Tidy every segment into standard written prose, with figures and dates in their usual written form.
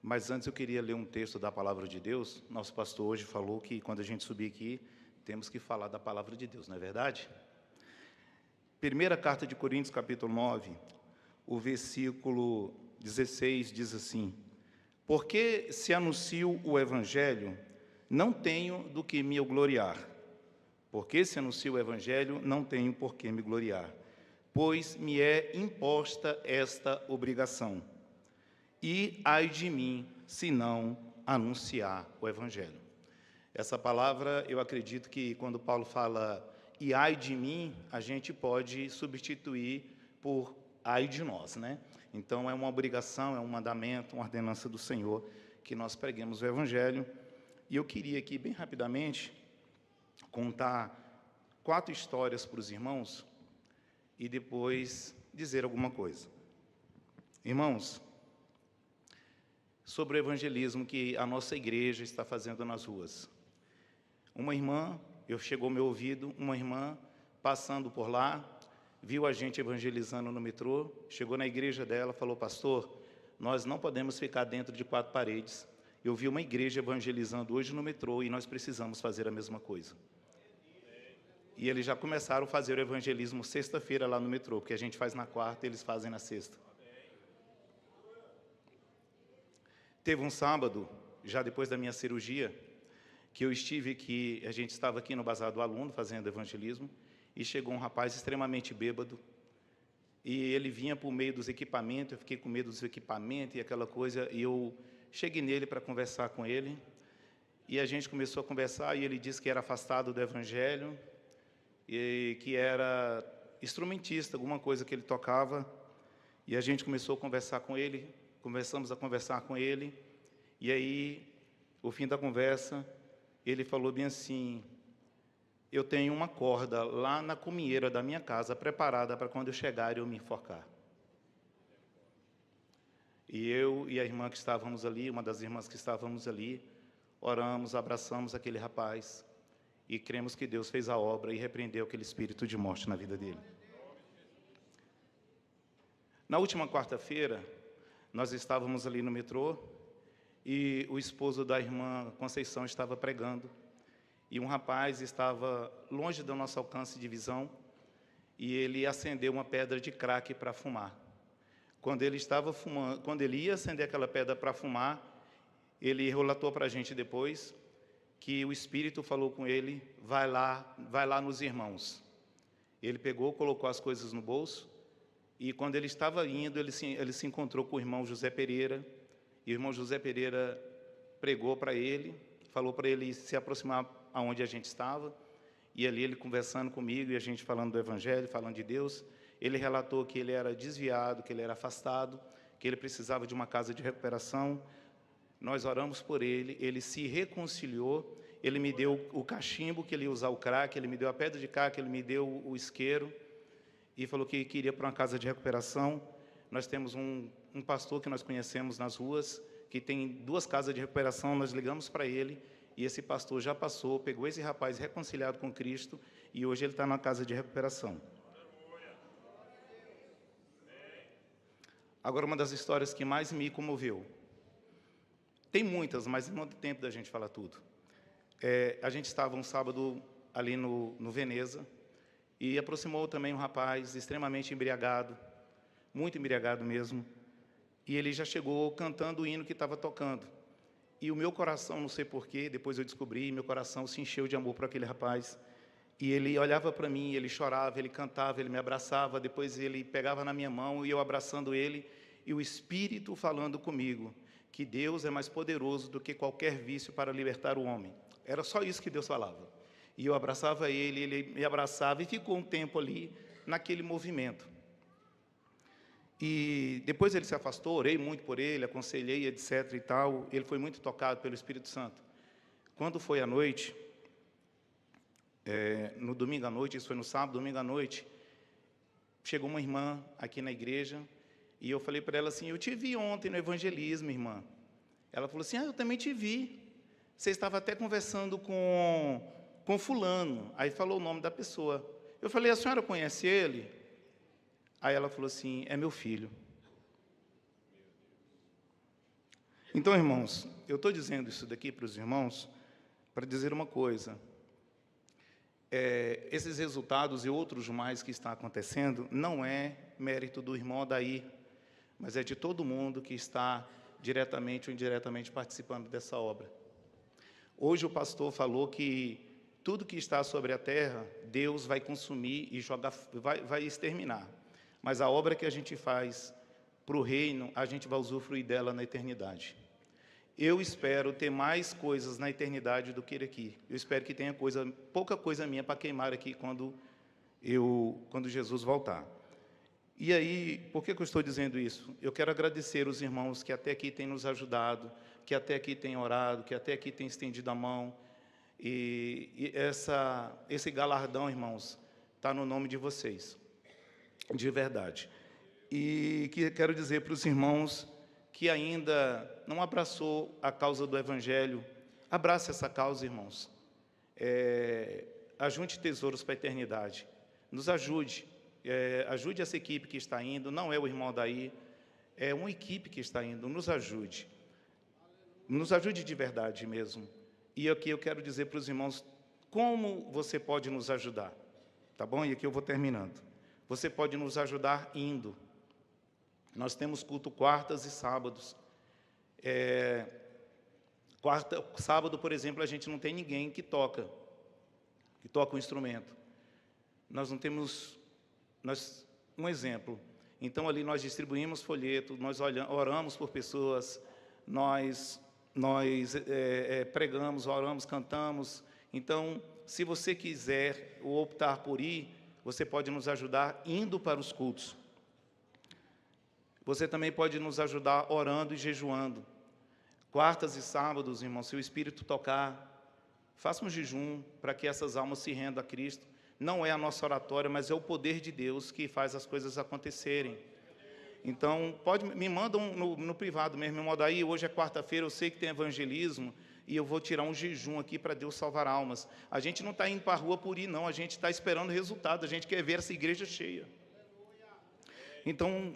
Mas antes eu queria ler um texto da Palavra de Deus. Nosso pastor hoje falou que quando a gente subir aqui, temos que falar da Palavra de Deus, não é verdade? Primeira carta de Coríntios, capítulo 9, o versículo 16 diz assim: Porque se anuncio o Evangelho, não tenho do que me gloriar. Porque se anuncio o Evangelho, não tenho por que me gloriar, pois me é imposta esta obrigação. E ai de mim, se não anunciar o Evangelho. Essa palavra, eu acredito que quando Paulo fala e ai de mim, a gente pode substituir por ai de nós, né? Então é uma obrigação, é um mandamento, uma ordenança do Senhor que nós preguemos o Evangelho. E eu queria aqui, bem rapidamente, contar 4 histórias para os irmãos e depois dizer alguma coisa. Irmãos, sobre o evangelismo que a nossa igreja está fazendo nas ruas. Uma irmã, chegou ao meu ouvido, uma irmã passando por lá, viu a gente evangelizando no metrô, chegou na igreja dela, falou: pastor, nós não podemos ficar dentro de 4 paredes. Eu vi uma igreja evangelizando hoje no metrô e nós precisamos fazer a mesma coisa. E eles já começaram a fazer o evangelismo sexta-feira lá no metrô, porque a gente faz na quarta e eles fazem na sexta. Teve um sábado, já depois da minha cirurgia, que eu estive aqui, a gente estava aqui no Bazar do Aluno, fazendo evangelismo, e chegou um rapaz extremamente bêbado, e ele vinha por meio dos equipamentos, eu fiquei com medo dos equipamentos e aquela coisa, e eu cheguei nele para conversar com ele, e a gente começou a conversar, e ele disse que era afastado do evangelho, e que era instrumentista, alguma coisa que ele tocava, e a gente começou a conversar com ele, começamos a conversar com ele, e aí, o fim da conversa, ele falou bem assim: eu tenho uma corda lá na cumieira da minha casa, preparada para quando eu chegar eu me enforcar. E eu e a irmã que estávamos ali, uma das irmãs que estávamos ali, oramos, abraçamos aquele rapaz, e cremos que Deus fez a obra e repreendeu aquele espírito de morte na vida dele. Na última quarta-feira, nós estávamos ali no metrô, e o esposo da irmã Conceição estava pregando, e um rapaz estava longe do nosso alcance de visão, e ele acendeu uma pedra de crack para fumar. Quando ele estava fumando, quando ele ia acender aquela pedra para fumar, ele relatou para a gente depois que o Espírito falou com ele: vai lá nos irmãos. Ele pegou, colocou as coisas no bolso, e quando ele estava indo, ele se encontrou com o irmão José Pereira, e o irmão José Pereira pregou para ele, falou para ele se aproximar aonde a gente estava, e ali ele conversando comigo, e a gente falando do Evangelho, falando de Deus, ele relatou que ele era desviado, que ele era afastado, que ele precisava de uma casa de recuperação. Nós oramos por ele, ele se reconciliou, ele me deu o cachimbo que ele ia usar o crack, ele me deu a pedra de crack, ele me deu o isqueiro, e falou que queria para uma casa de recuperação. Nós temos um pastor que nós conhecemos nas ruas, que tem 2 casas de recuperação, nós ligamos para ele, e esse pastor já passou, pegou esse rapaz reconciliado com Cristo, e hoje ele está na casa de recuperação. Agora, uma das histórias que mais me comoveu, tem muitas, mas não tem tempo da gente falar tudo. A gente estava um sábado ali no Veneza, e aproximou também um rapaz extremamente embriagado, muito embriagado mesmo, e ele já chegou cantando o hino que estava tocando. E o meu coração, não sei porquê, depois eu descobri, meu coração se encheu de amor por aquele rapaz. E ele olhava para mim, ele chorava, ele cantava, ele me abraçava, depois ele pegava na minha mão e eu abraçando ele, e o Espírito falando comigo, que Deus é mais poderoso do que qualquer vício para libertar o homem. Era só isso que Deus falava. E eu abraçava ele, ele me abraçava, e ficou um tempo ali, naquele movimento. E depois ele se afastou, orei muito por ele, aconselhei, etc. e tal. Ele foi muito tocado pelo Espírito Santo. Quando foi à noite, no domingo à noite, isso foi no sábado, domingo à noite, chegou uma irmã aqui na igreja, e eu falei para ela assim: eu te vi ontem no evangelismo, irmã. Ela falou assim: eu também te vi. Você estava até conversando com fulano. Aí falou o nome da pessoa. Eu falei: a senhora conhece ele? Aí ela falou assim: é meu filho. Então, irmãos, eu estou dizendo isso daqui para os irmãos para dizer uma coisa. Esses resultados e outros mais que está acontecendo não é mérito do irmão Odair, mas é de todo mundo que está diretamente ou indiretamente participando dessa obra. Hoje o pastor falou que tudo que está sobre a terra, Deus vai consumir e vai exterminar. Mas a obra que a gente faz para o reino, a gente vai usufruir dela na eternidade. Eu espero ter mais coisas na eternidade do que aqui. Eu espero que tenha pouca coisa minha para queimar aqui quando Jesus voltar. E aí, por que eu estou dizendo isso? Eu quero agradecer os irmãos que até aqui têm nos ajudado, que até aqui têm orado, que até aqui têm estendido a mão. E esse galardão, irmãos, está no nome de vocês, de verdade. E quero dizer para os irmãos que ainda não abraçou a causa do Evangelho, abrace essa causa, irmãos. Ajunte tesouros para a eternidade. Nos ajude. Ajude essa equipe que está indo, não é o irmão daí, é uma equipe que está indo, nos ajude de verdade mesmo. E aqui eu quero dizer para os irmãos como você pode nos ajudar, tá bom? E aqui eu vou terminando. Você pode nos ajudar indo. Nós temos culto quartas e sábados. Sábado, por exemplo, a gente não tem ninguém que toca um instrumento. Nós não temos... um exemplo, então ali nós distribuímos folheto, nós oramos por pessoas, nós pregamos, oramos, cantamos. Então, se você quiser ou optar por ir, você pode nos ajudar indo para os cultos. Você também pode nos ajudar orando e jejuando. Quartas e sábados, irmão, se o Espírito tocar, faça um jejum para que essas almas se rendam a Cristo. Não é a nossa oratória, mas é o poder de Deus que faz as coisas acontecerem. Então, me mandam no privado mesmo, me mandam aí, hoje é quarta-feira, eu sei que tem evangelismo, e eu vou tirar um jejum aqui para Deus salvar almas. A gente não está indo para a rua por ir, não, a gente está esperando resultado, a gente quer ver essa igreja cheia. Então,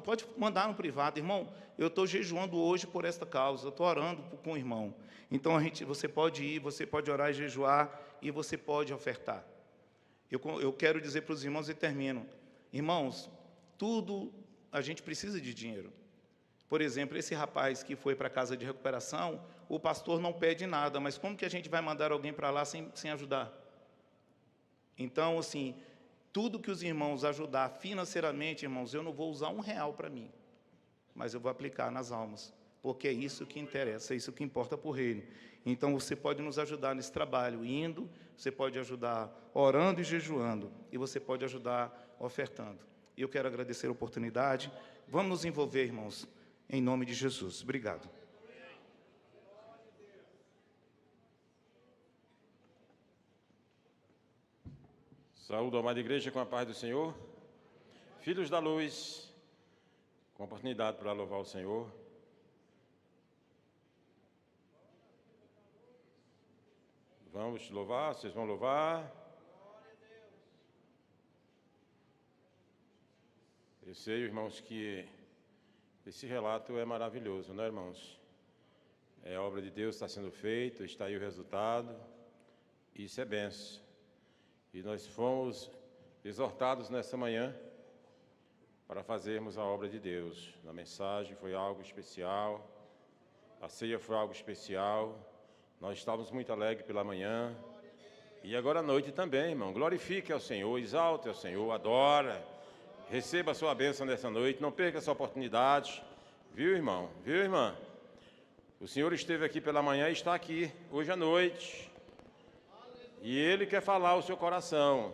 pode mandar no privado, irmão, eu estou jejuando hoje por esta causa, eu estou orando com o irmão. Então, você pode ir, você pode orar e jejuar, e você pode ofertar. Eu quero dizer para os irmãos e termino. Irmãos, tudo a gente precisa de dinheiro. Por exemplo, esse rapaz que foi para a casa de recuperação, o pastor não pede nada, mas como que a gente vai mandar alguém para lá sem ajudar? Então, assim, tudo que os irmãos ajudar financeiramente, irmãos, eu não vou usar R$1 para mim, mas eu vou aplicar nas almas, porque é isso que interessa, é isso que importa para o reino. Então, você pode nos ajudar nesse trabalho, indo, você pode ajudar orando e jejuando, e você pode ajudar ofertando. E eu quero agradecer a oportunidade. Vamos nos envolver, irmãos, em nome de Jesus. Obrigado. Saúdo a amada igreja com a paz do Senhor. Filhos da luz, com a oportunidade para louvar o Senhor. Vamos louvar, vocês vão louvar. Eu sei, irmãos, que esse relato é maravilhoso, né, irmãos? É a obra de Deus, está sendo feita, está aí o resultado. Isso é bênção. E nós fomos exortados nessa manhã para fazermos a obra de Deus. A mensagem foi algo especial, a ceia foi algo especial. Nós estávamos muito alegres pela manhã. E agora à noite também, irmão. Glorifique ao Senhor, exalte ao Senhor, adora. Receba a sua bênção nessa noite, não perca essa oportunidade. Viu, irmão? Viu, irmã? O Senhor esteve aqui pela manhã e está aqui hoje à noite. E Ele quer falar ao seu coração.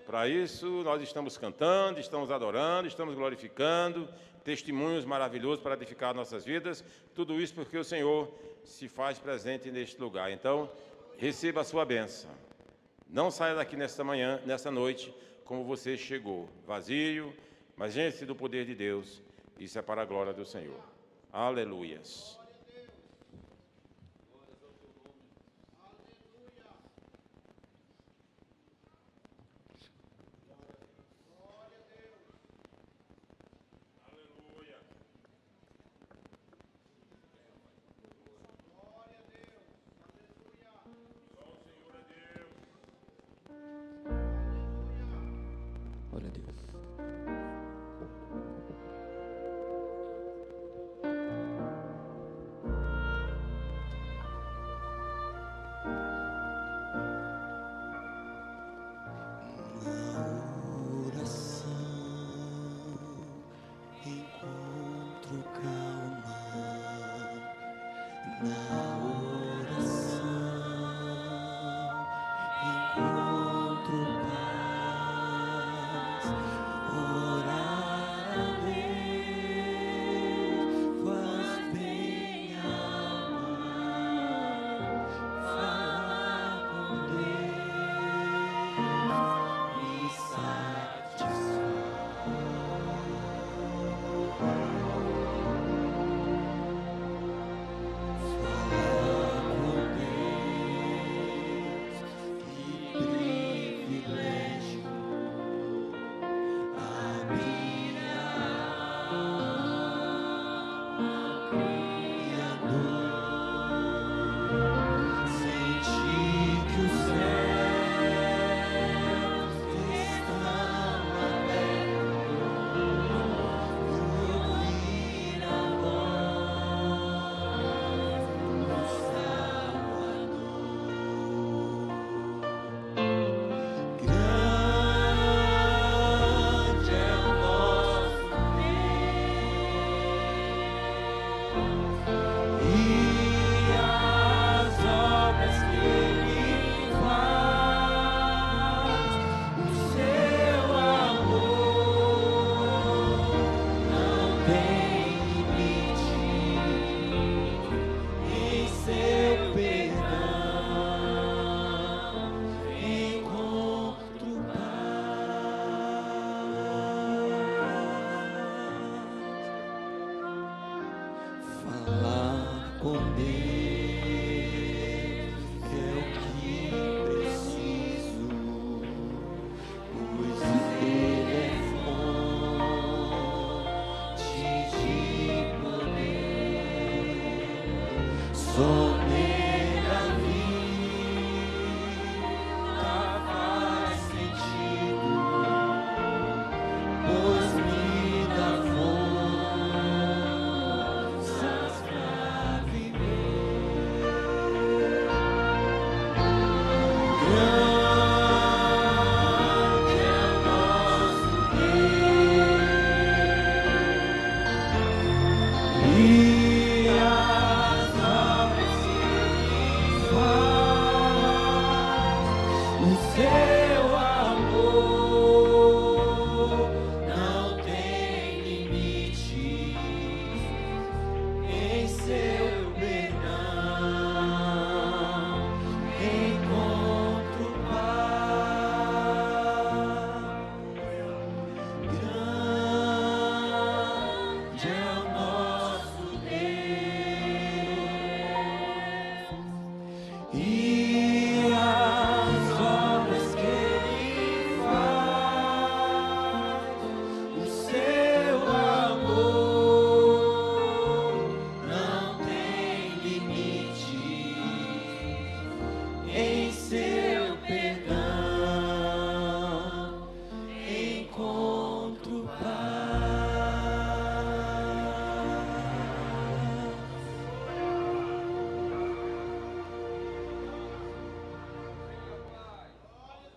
Para isso, nós estamos cantando, estamos adorando, estamos glorificando, testemunhos maravilhosos para edificar nossas vidas. Tudo isso porque o Senhor se faz presente neste lugar. Então, receba a sua bênção. Não saia daqui nesta manhã, nesta noite, como você chegou, vazio, mas enche do poder de Deus. Isso é para a glória do Senhor. Aleluias. Deus.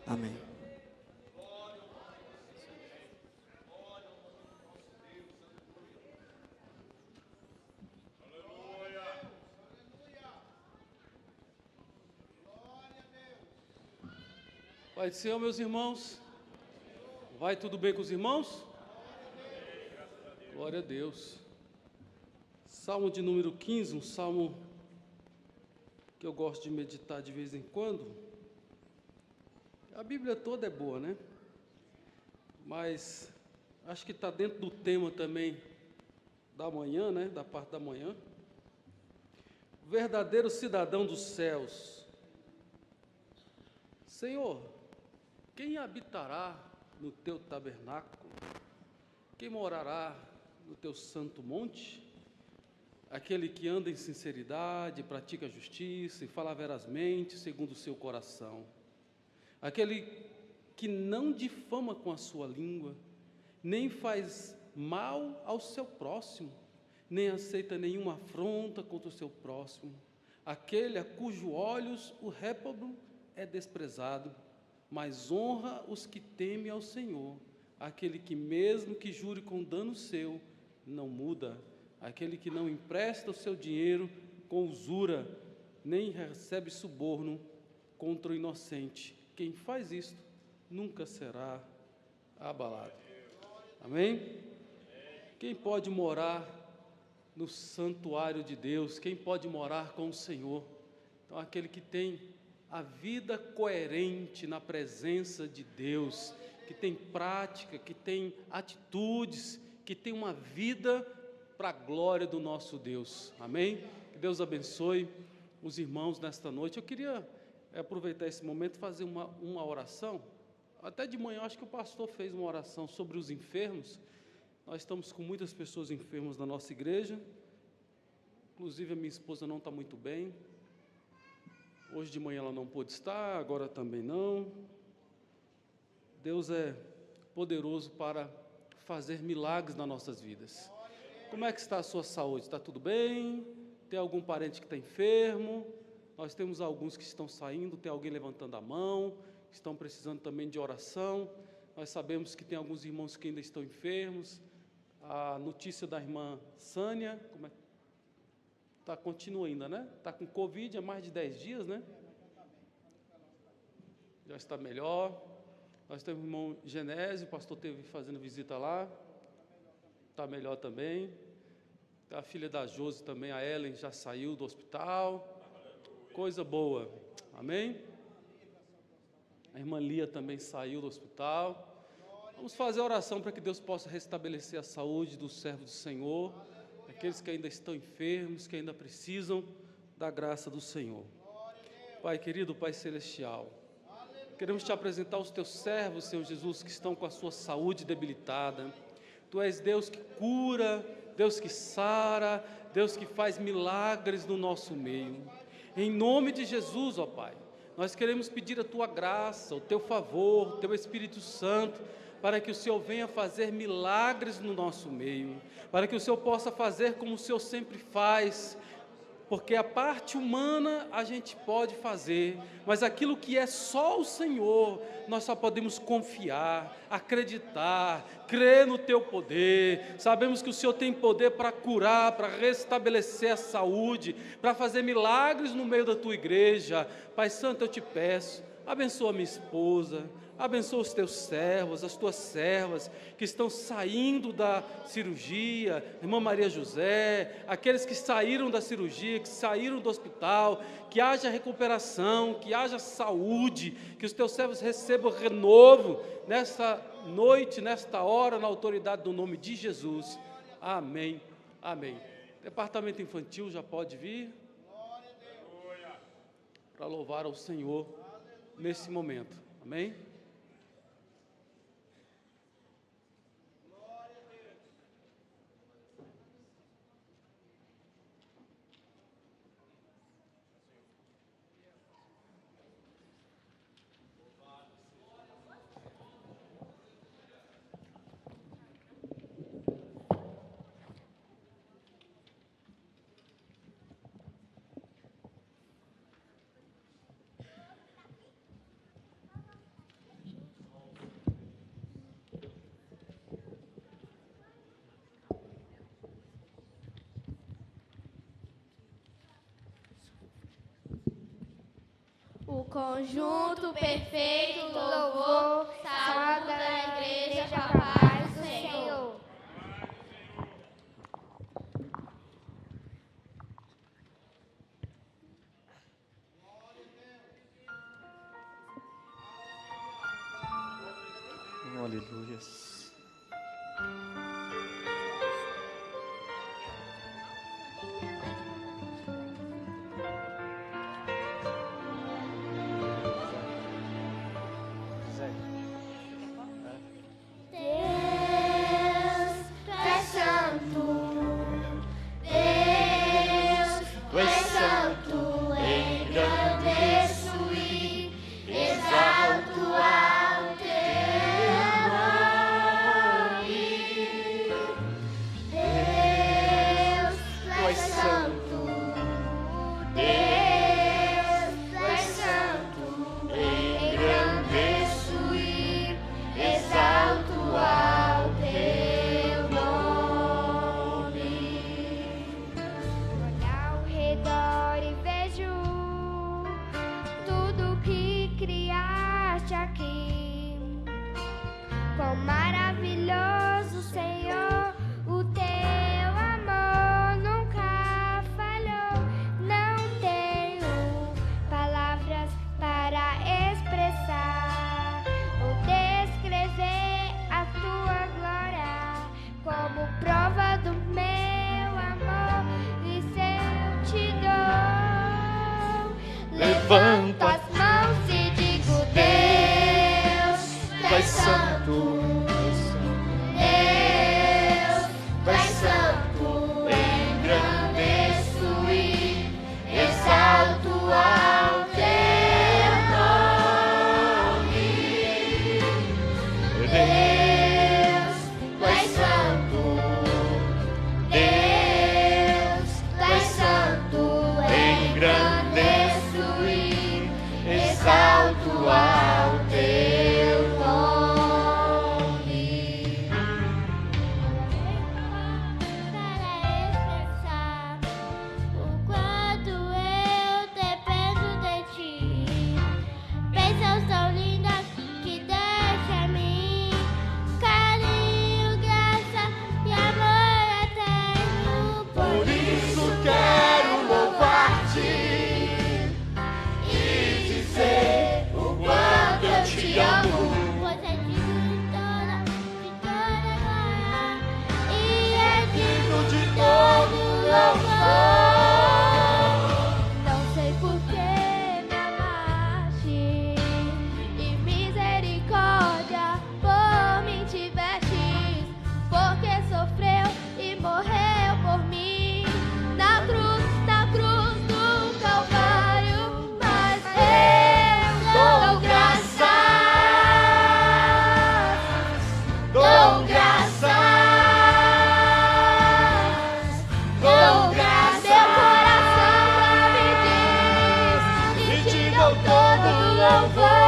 Amém. Pai do Senhor, meus irmãos, vai tudo bem com os irmãos? Glória a Deus. Salmo de número 15, um salmo que eu gosto de meditar de vez em quando. A Bíblia toda é boa, né? Mas acho que está dentro do tema também da manhã, né? Da parte da manhã. Verdadeiro cidadão dos céus. Senhor, quem habitará no teu tabernáculo? Quem morará no teu santo monte? Aquele que anda em sinceridade, pratica a justiça e fala verazmente segundo o seu coração. Aquele que não difama com a sua língua, nem faz mal ao seu próximo, nem aceita nenhuma afronta contra o seu próximo. Aquele a cujos olhos o réprobo é desprezado, mas honra os que temem ao Senhor. Aquele que, mesmo que jure com dano seu, não muda. Aquele que não empresta o seu dinheiro com usura, nem recebe suborno contra o inocente. Quem faz isto nunca será abalado. Amém? Quem pode morar no santuário de Deus? Quem pode morar com o Senhor? Então, aquele que tem a vida coerente na presença de Deus, que tem prática, que tem atitudes, que tem uma vida para a glória do nosso Deus. Amém? Que Deus abençoe os irmãos nesta noite. Eu queria aproveitar esse momento e fazer uma oração. Até de manhã, acho que o pastor fez uma oração sobre os enfermos. Nós estamos com muitas pessoas enfermas na nossa igreja. Inclusive, a minha esposa não está muito bem. Hoje de manhã ela não pôde estar, agora também não. Deus é poderoso para fazer milagres nas nossas vidas. Como é que está a sua saúde? Está tudo bem? Tem algum parente que está enfermo? Nós temos alguns que estão saindo, tem alguém levantando a mão, estão precisando também de oração. Nós sabemos que tem alguns irmãos que ainda estão enfermos. A notícia da irmã Sânia, continua ainda, né? Está com Covid há mais de 10 dias, né? Já está melhor. Nós temos o irmão Genésio, o pastor esteve fazendo visita lá. Está melhor também. A filha da Josi também, a Ellen, já saiu do hospital. Coisa boa. Amém? A irmã Lia também saiu do hospital. Vamos fazer oração para que Deus possa restabelecer a saúde dos servos do Senhor, aqueles que ainda estão enfermos, que ainda precisam da graça do Senhor. Pai querido, Pai celestial, queremos te apresentar os teus servos, Senhor Jesus, que estão com a sua saúde debilitada. Tu és Deus que cura, Deus que sara, Deus que faz milagres no nosso meio. Em nome de Jesus, ó Pai, nós queremos pedir a tua graça, o teu favor, o teu Espírito Santo, para que o Senhor venha fazer milagres no nosso meio, para que o Senhor possa fazer como o Senhor sempre faz, porque a parte humana a gente pode fazer, mas aquilo que é só o Senhor, nós só podemos confiar, acreditar, crer no teu poder. Sabemos que o Senhor tem poder para curar, para restabelecer a saúde, para fazer milagres no meio da tua igreja. Pai Santo, eu te peço, abençoa minha esposa, abençoa os teus servos, as tuas servas que estão saindo da cirurgia, irmã Maria José, aqueles que saíram da cirurgia, que saíram do hospital, que haja recuperação, que haja saúde, que os teus servos recebam renovo nesta noite, nesta hora, na autoridade do nome de Jesus. Amém, amém. Departamento infantil já pode vir para louvar ao Senhor nesse momento, amém? O conjunto perfeito do louvor saúda a igreja com a paz do Senhor. Aleluia. Engrandeço e exalto ao teu levanto as mãos e digo: Deus, tu és santo. Deus, tu és santo. Engrandeço e exalto ao teu nome. Deus, tu és santo. Deus, tu és santo. Engrandeço e exalto ao teu nome. Para expressar o quanto eu dependo de ti, bênçãos tão lindas que deste a mim, carinho, graça e amor eterno. Por isso quero louvar-te e dizer o quanto eu te amo. Pois é digno de toda glória e é digno de todo louvor. Não sei por que me amaste e misericórdia por mim tivestes, porque sofreu e morreu por mim na cruz do Calvário. Mas eu dou graças, dou graças, dou graças. Meu coração me diz e te dou todo louvor.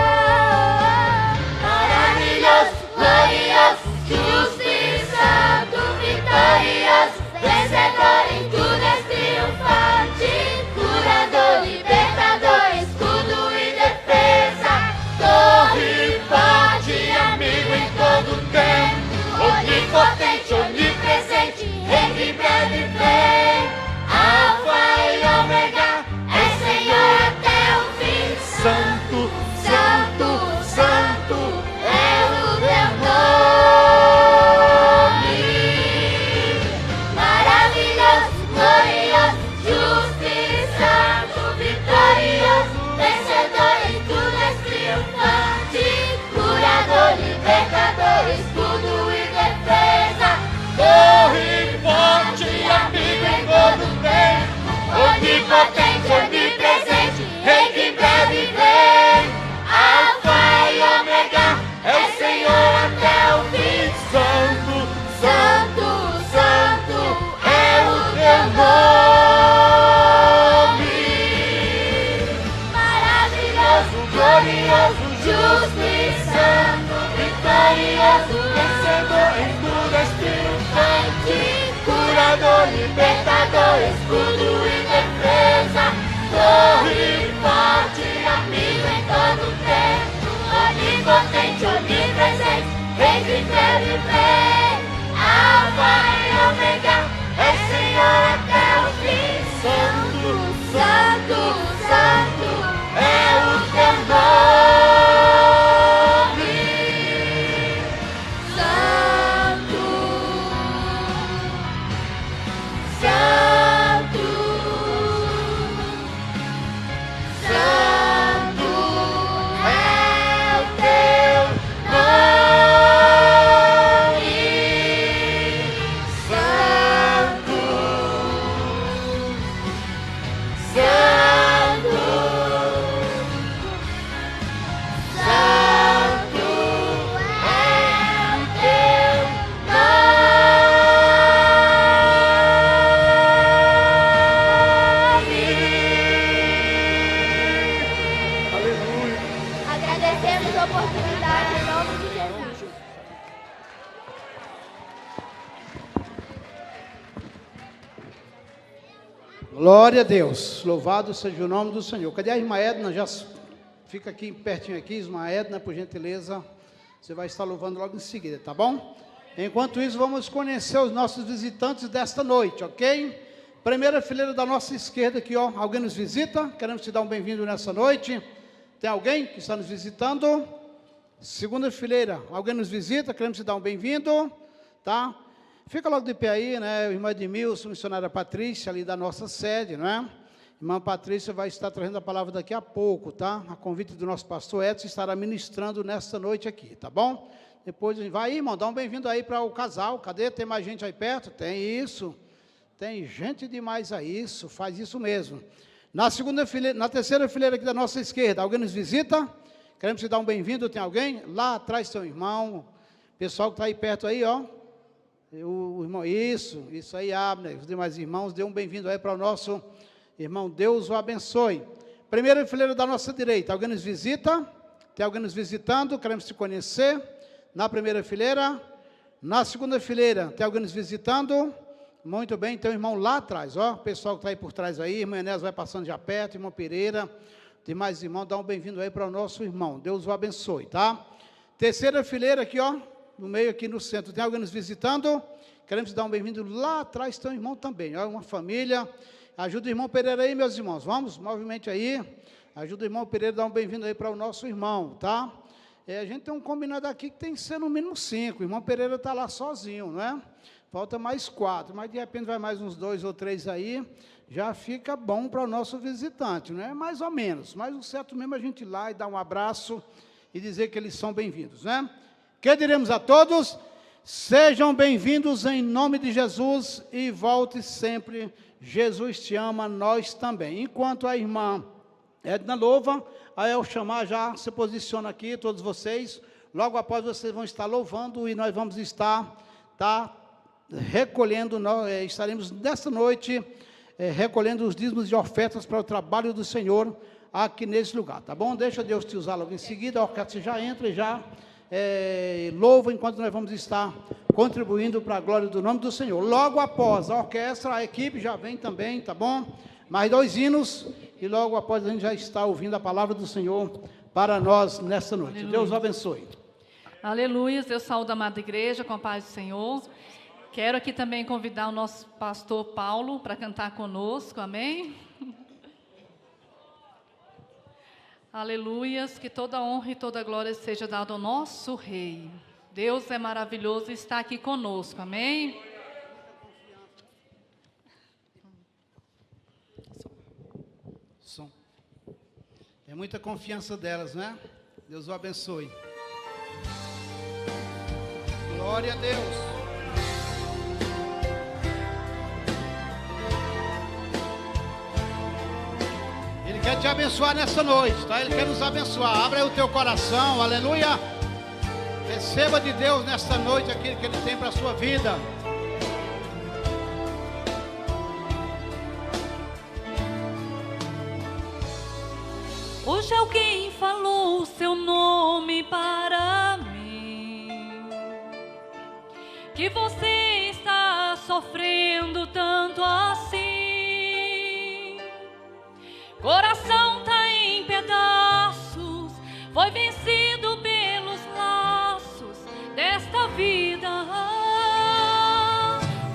Maravilhoso, glorioso, justo e santo, vitorioso, vencedor em tudo és triunfante, curador, libertador, escudo e defesa, torre forte, amigo em todo tempo, onipotente, onipresente, rei que breve vem, Alfa e Ômega, é Senhor até o fim. Santo, santo, santo é o teu nome. Maravilhoso, glorioso, justo e santo, vitorioso, vencedor em tudo és triunfante, curador, libertador, escudo e defesa, torre forte, amigo em todo tempo, onipotente, onipresente, rei que breve vem, Alfa e Ômega, é Senhor até o fim. Santo, santo, santo é o teu nome. Maravilhoso, glorioso, justo e santo, vitorioso, vencedor em tudo és triunfante, curador, libertador, escudo e defesa, torre forte, amigo em todo tempo, onipotente, onipresente, rei que breve vem, Alfa e Ômega, é Senhor até o fim. Santo, santo, santo é o teu nome. Santo, santo, santo é o teu nome. Santo, santo, santo é o teu nome. Aleluia. Agradecemos a oportunidade em nome de Jesus. Glória a Deus, louvado seja o nome do Senhor. Cadê a irmã Edna? Já fica aqui pertinho aqui, irmã Edna, por gentileza. Você vai estar louvando logo em seguida, tá bom? Enquanto isso, vamos conhecer os nossos visitantes desta noite, ok? Primeira fileira da nossa esquerda aqui, ó. Alguém nos visita? Queremos te dar um bem-vindo nessa noite. Tem alguém que está nos visitando? Segunda fileira, alguém nos visita? Queremos te dar um bem-vindo, tá? Fica logo de pé aí, né? O irmão Edmilson, missionária Patrícia, ali da nossa sede, não é? Irmã Patrícia vai estar trazendo a palavra daqui a pouco, tá? A convite do nosso pastor Edson estará ministrando nesta noite aqui, tá bom? Depois, vai aí, irmão, dá um bem-vindo aí para o casal. Cadê? Tem mais gente aí perto? Tem isso. Tem gente demais aí, isso, faz isso mesmo. Na terceira fileira aqui da nossa esquerda, alguém nos visita? Queremos te dar um bem-vindo, tem alguém? Lá atrás tem um irmão, pessoal que está aí perto aí, ó. O irmão, isso aí, Abner, os demais irmãos, dê um bem-vindo aí para o nosso irmão, Deus o abençoe. Primeira fileira da nossa direita, alguém nos visita? Tem alguém nos visitando, queremos te conhecer. Na primeira fileira, na segunda fileira, tem alguém nos visitando? Muito bem, tem um irmão lá atrás, ó, o pessoal que está aí por trás aí, irmão Enéas vai passando já perto, irmão Pereira, demais irmãos, dá um bem-vindo aí para o nosso irmão, Deus o abençoe, tá? Terceira fileira aqui, ó, no meio aqui no centro, tem alguém nos visitando? Queremos dar um bem-vindo, lá atrás tem um irmão também, ó, uma família, ajuda o irmão Pereira aí, meus irmãos, vamos, movimente aí, ajuda o irmão Pereira a dar um bem-vindo aí para o nosso irmão, tá? A gente tem um combinado aqui que tem que ser no mínimo 5. O irmão Pereira está lá sozinho, não é? Falta mais 4, mas de repente vai mais uns 2 ou 3 aí, já fica bom para o nosso visitante, não é? Mais ou menos, mas o certo mesmo é a gente ir lá e dar um abraço e dizer que eles são bem-vindos, né? Que diremos a todos? Sejam bem-vindos em nome de Jesus e volte sempre. Jesus te ama, nós também. Enquanto a irmã Edna louva, aí eu chamar já, se posiciona aqui, todos vocês, logo após vocês vão estar louvando e nós vamos estar recolhendo, estaremos nesta noite recolhendo os dízimos e ofertas para o trabalho do Senhor aqui nesse lugar, tá bom? Deixa Deus te usar logo em seguida, a orquestra já entra e já louva enquanto nós vamos estar contribuindo para a glória do nome do Senhor. Logo após a orquestra, a equipe já vem também, tá bom? Mais 2 hinos e logo após a gente já está ouvindo a palavra do Senhor para nós nesta noite. Aleluia. Deus o abençoe. Aleluia, eu saúdo a amada igreja com a paz do Senhor. Quero aqui também convidar o nosso pastor Paulo para cantar conosco, amém? Aleluias, que toda honra e toda glória seja dada ao nosso Rei. Deus é maravilhoso e está aqui conosco, amém? É muita confiança delas, né? Deus o abençoe. Glória a Deus. Ele quer te abençoar nessa noite, tá? Ele quer nos abençoar. Abra aí o teu coração, aleluia. Receba de Deus nesta noite aquilo que Ele tem para a sua vida. Hoje alguém falou o seu nome para mim, que você está sofrendo tanto assim. Coração tá em pedaços, foi vencido pelos laços desta vida.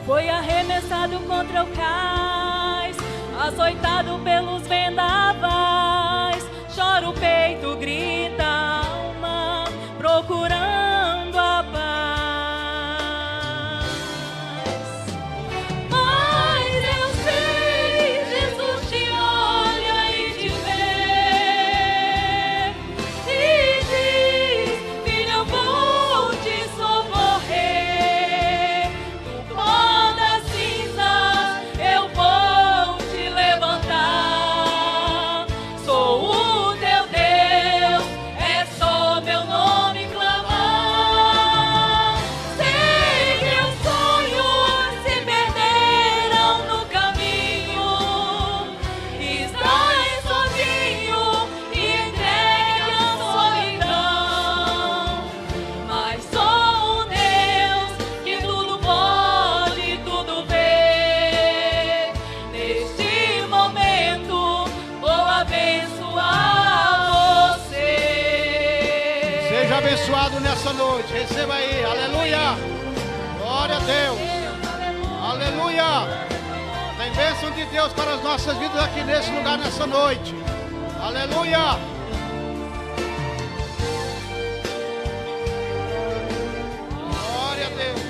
Foi arremessado contra o cais, açoitado pelos vendavais. Chora o peito, grita a alma, procurando a paz. Mas eu sei, Jesus te olha e te vê, e diz: filho, eu vou te socorrer. Do pó das cinzas eu vou te levantar. Sou o nessa noite, receba aí, aleluia, glória a Deus, aleluia. Tem bênção de Deus para as nossas vidas aqui nesse lugar nessa noite, aleluia. Glória a Deus.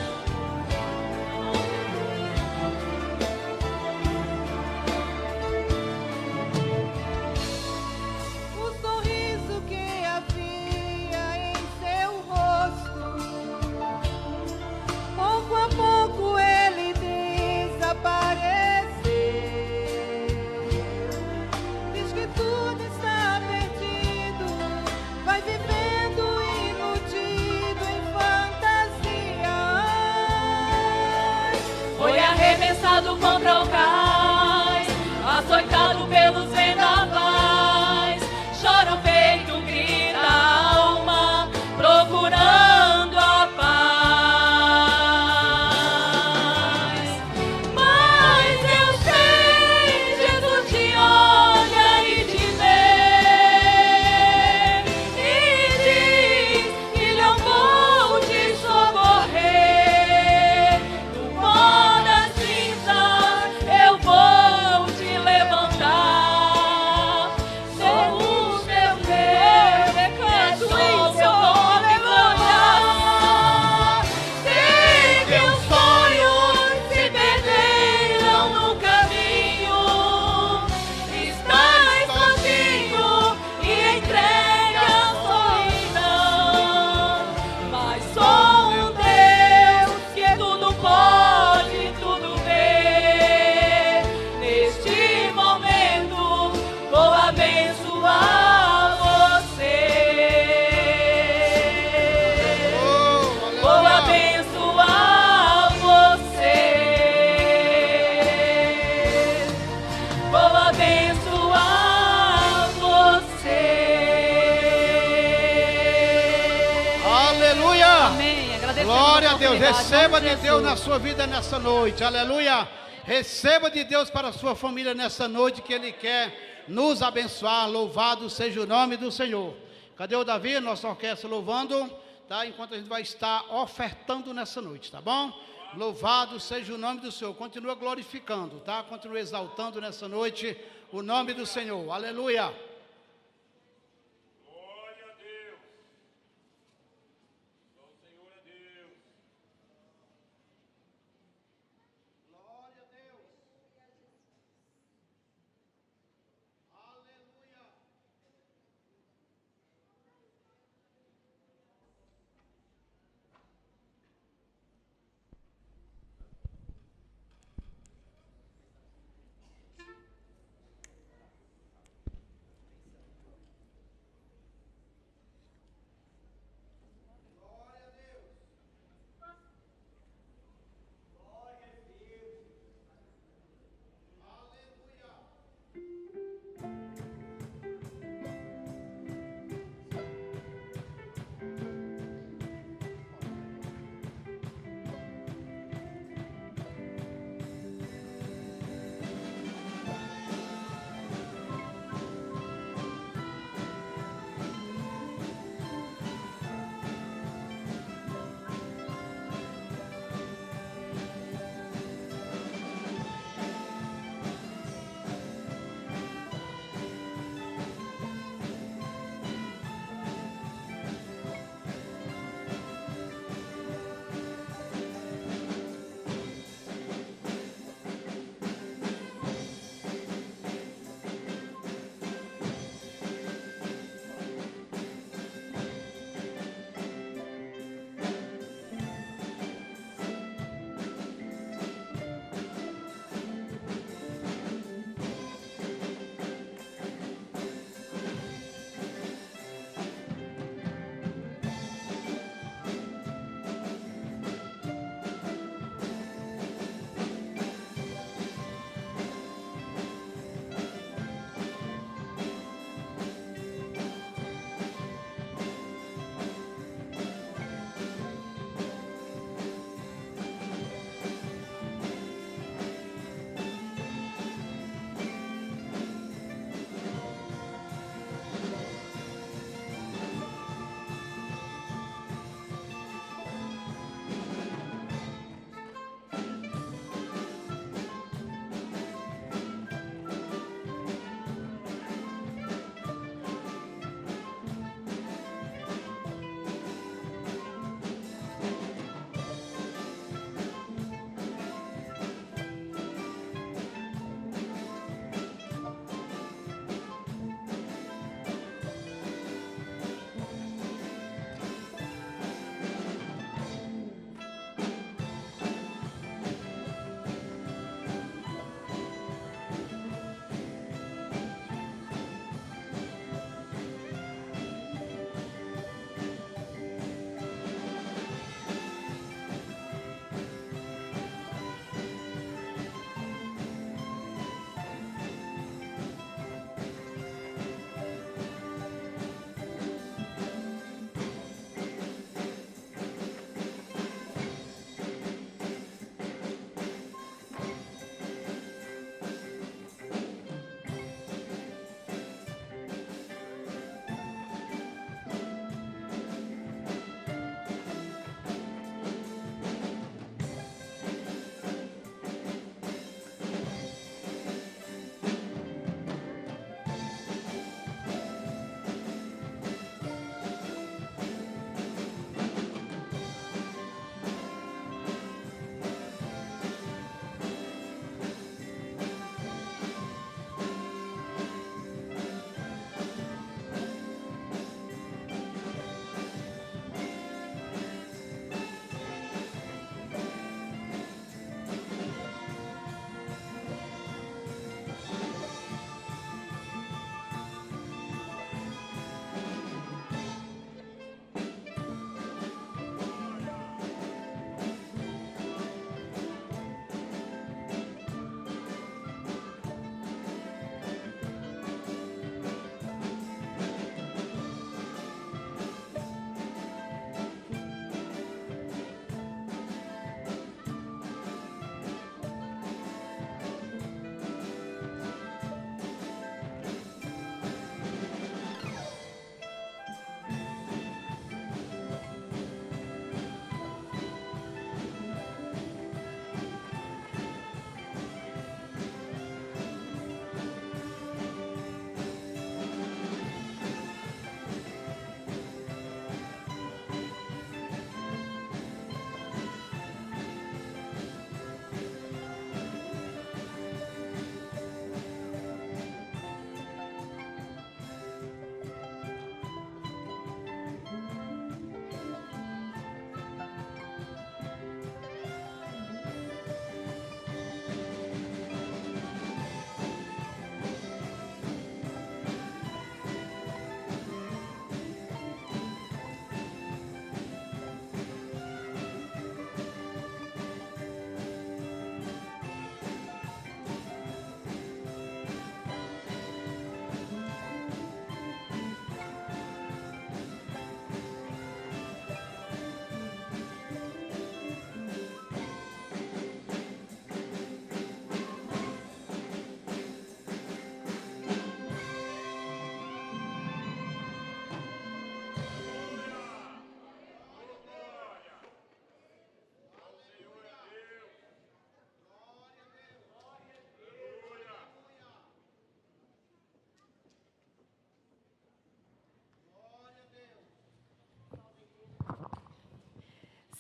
receba Glória a com Deus. tranquilidade, em Receba nome de Jesus. Deus na sua vida nessa noite. Aleluia. Receba de Deus para a sua família nessa noite, que Ele quer nos abençoar. Louvado seja o nome do Senhor. Cadê o Davi? Nossa orquestra louvando, tá? Enquanto a gente vai estar ofertando nessa noite, tá bom? Louvado seja o nome do Senhor. Continua glorificando, tá? Continua exaltando nessa noite o nome do Senhor. Aleluia.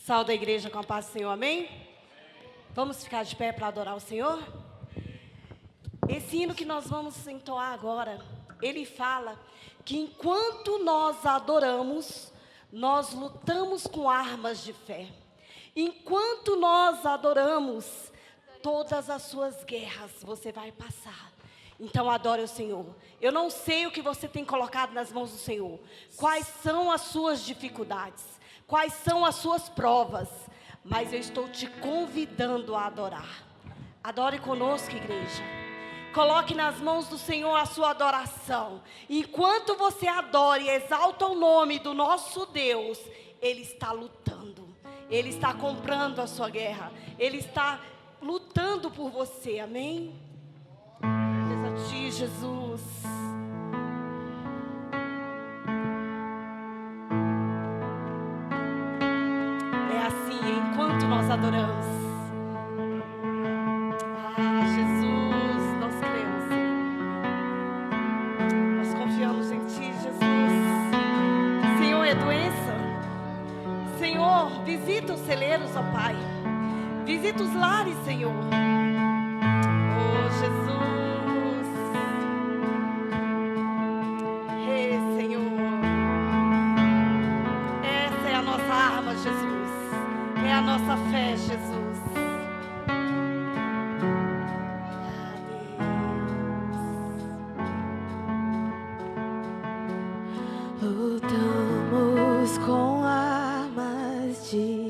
Saúde a igreja com a paz do Senhor, amém? Vamos ficar de pé para adorar o Senhor? Esse hino que nós vamos entoar agora, ele fala que enquanto nós adoramos, nós lutamos com armas de fé. Enquanto nós adoramos, todas as suas guerras você vai passar. Então adore o Senhor. Eu não sei o que você tem colocado nas mãos do Senhor. Quais são as suas dificuldades? Quais são as suas provas? Mas eu estou te convidando a adorar. Adore conosco, igreja. Coloque nas mãos do Senhor a sua adoração. Enquanto você adora e exalta o nome do nosso Deus, Ele está lutando. Ele está comprando a sua guerra. Ele está lutando por você, amém? A ti, Jesus. É assim, enquanto nós adoramos. Ah, Jesus, nós cremos. Nós confiamos em ti, Jesus. Senhor, é doença. Senhor, visita os celeiros, ó Pai. Visita os lares, Senhor. Oh, Jesus. Jesus, é a nossa fé, Jesus. Lutamos com armas de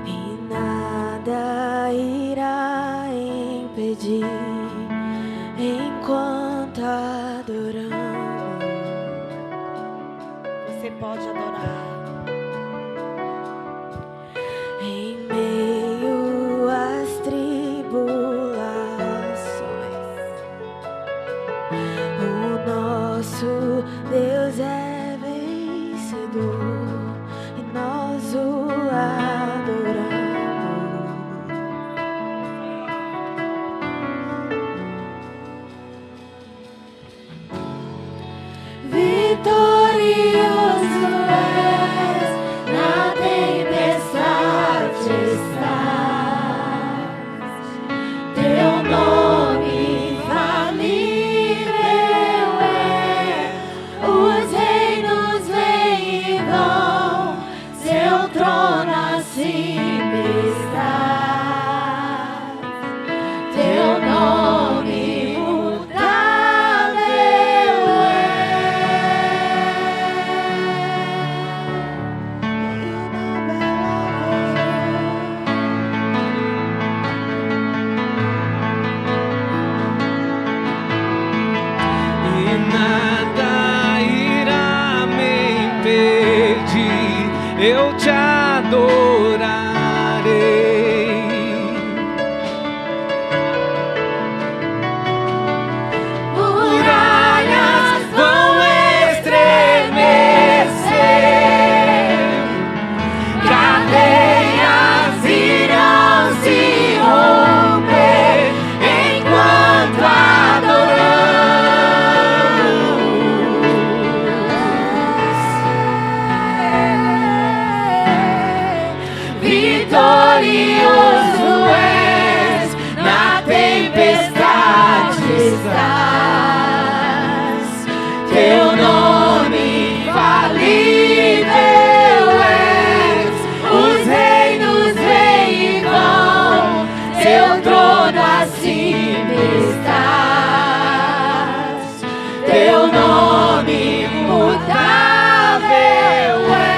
e nada irá impedir enquanto adoramos. Você pode adorar. Em meio às tribulações, o nosso Deus é vencedor e nós o adoramos. Vitorioso és, na tempestade estás, teu nome infalível é, os reinos vêm e vão, seu trono acima está, teu nome imutável eu te adorarei. Muralhas vão estremecer, cadeias irão se romper enquanto adoramos. Vitorioso és, na tempestade estás, teu nome infalível és, os reinos vêm e vão, seu trono acima estás, teu nome imutável és.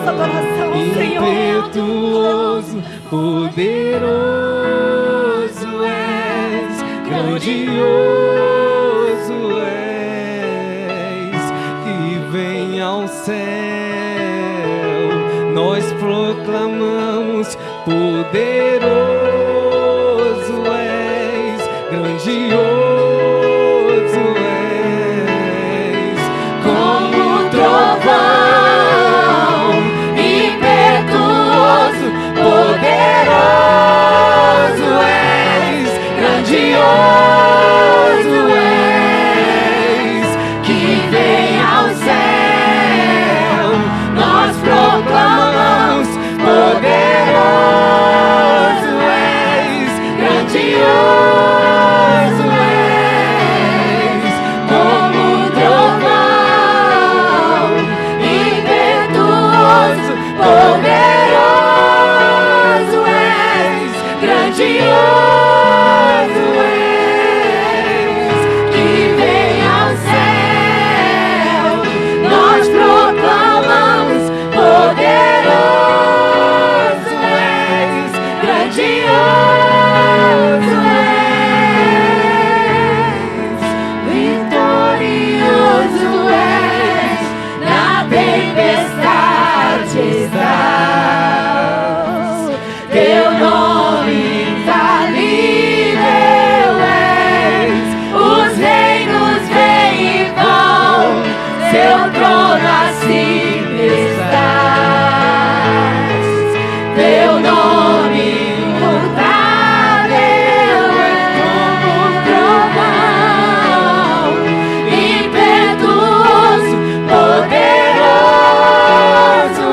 Adoração, Senhor. Impetuoso, poderoso és, grandioso és, que vem ao céu, nós proclamamos, poderoso és, grandioso és, como grandioso és, que vem ao céu, nós proclamamos, poderoso és, grandioso és, vitorioso és, na tempestade estás, teu nome infalível és, os reinos vêm e vão, seu trono acima estás, teu nome imutável é como um trovão, impetuoso, poderoso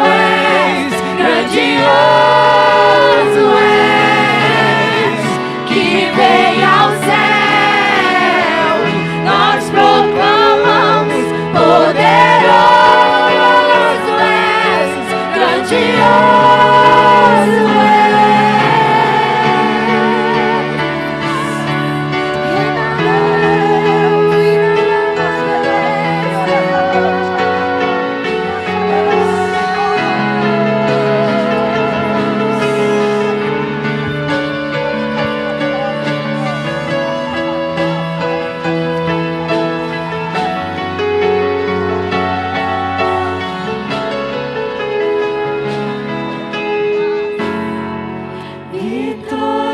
és, grandioso és, que vem ao céu, nós proclamamos, poderoso és, grandioso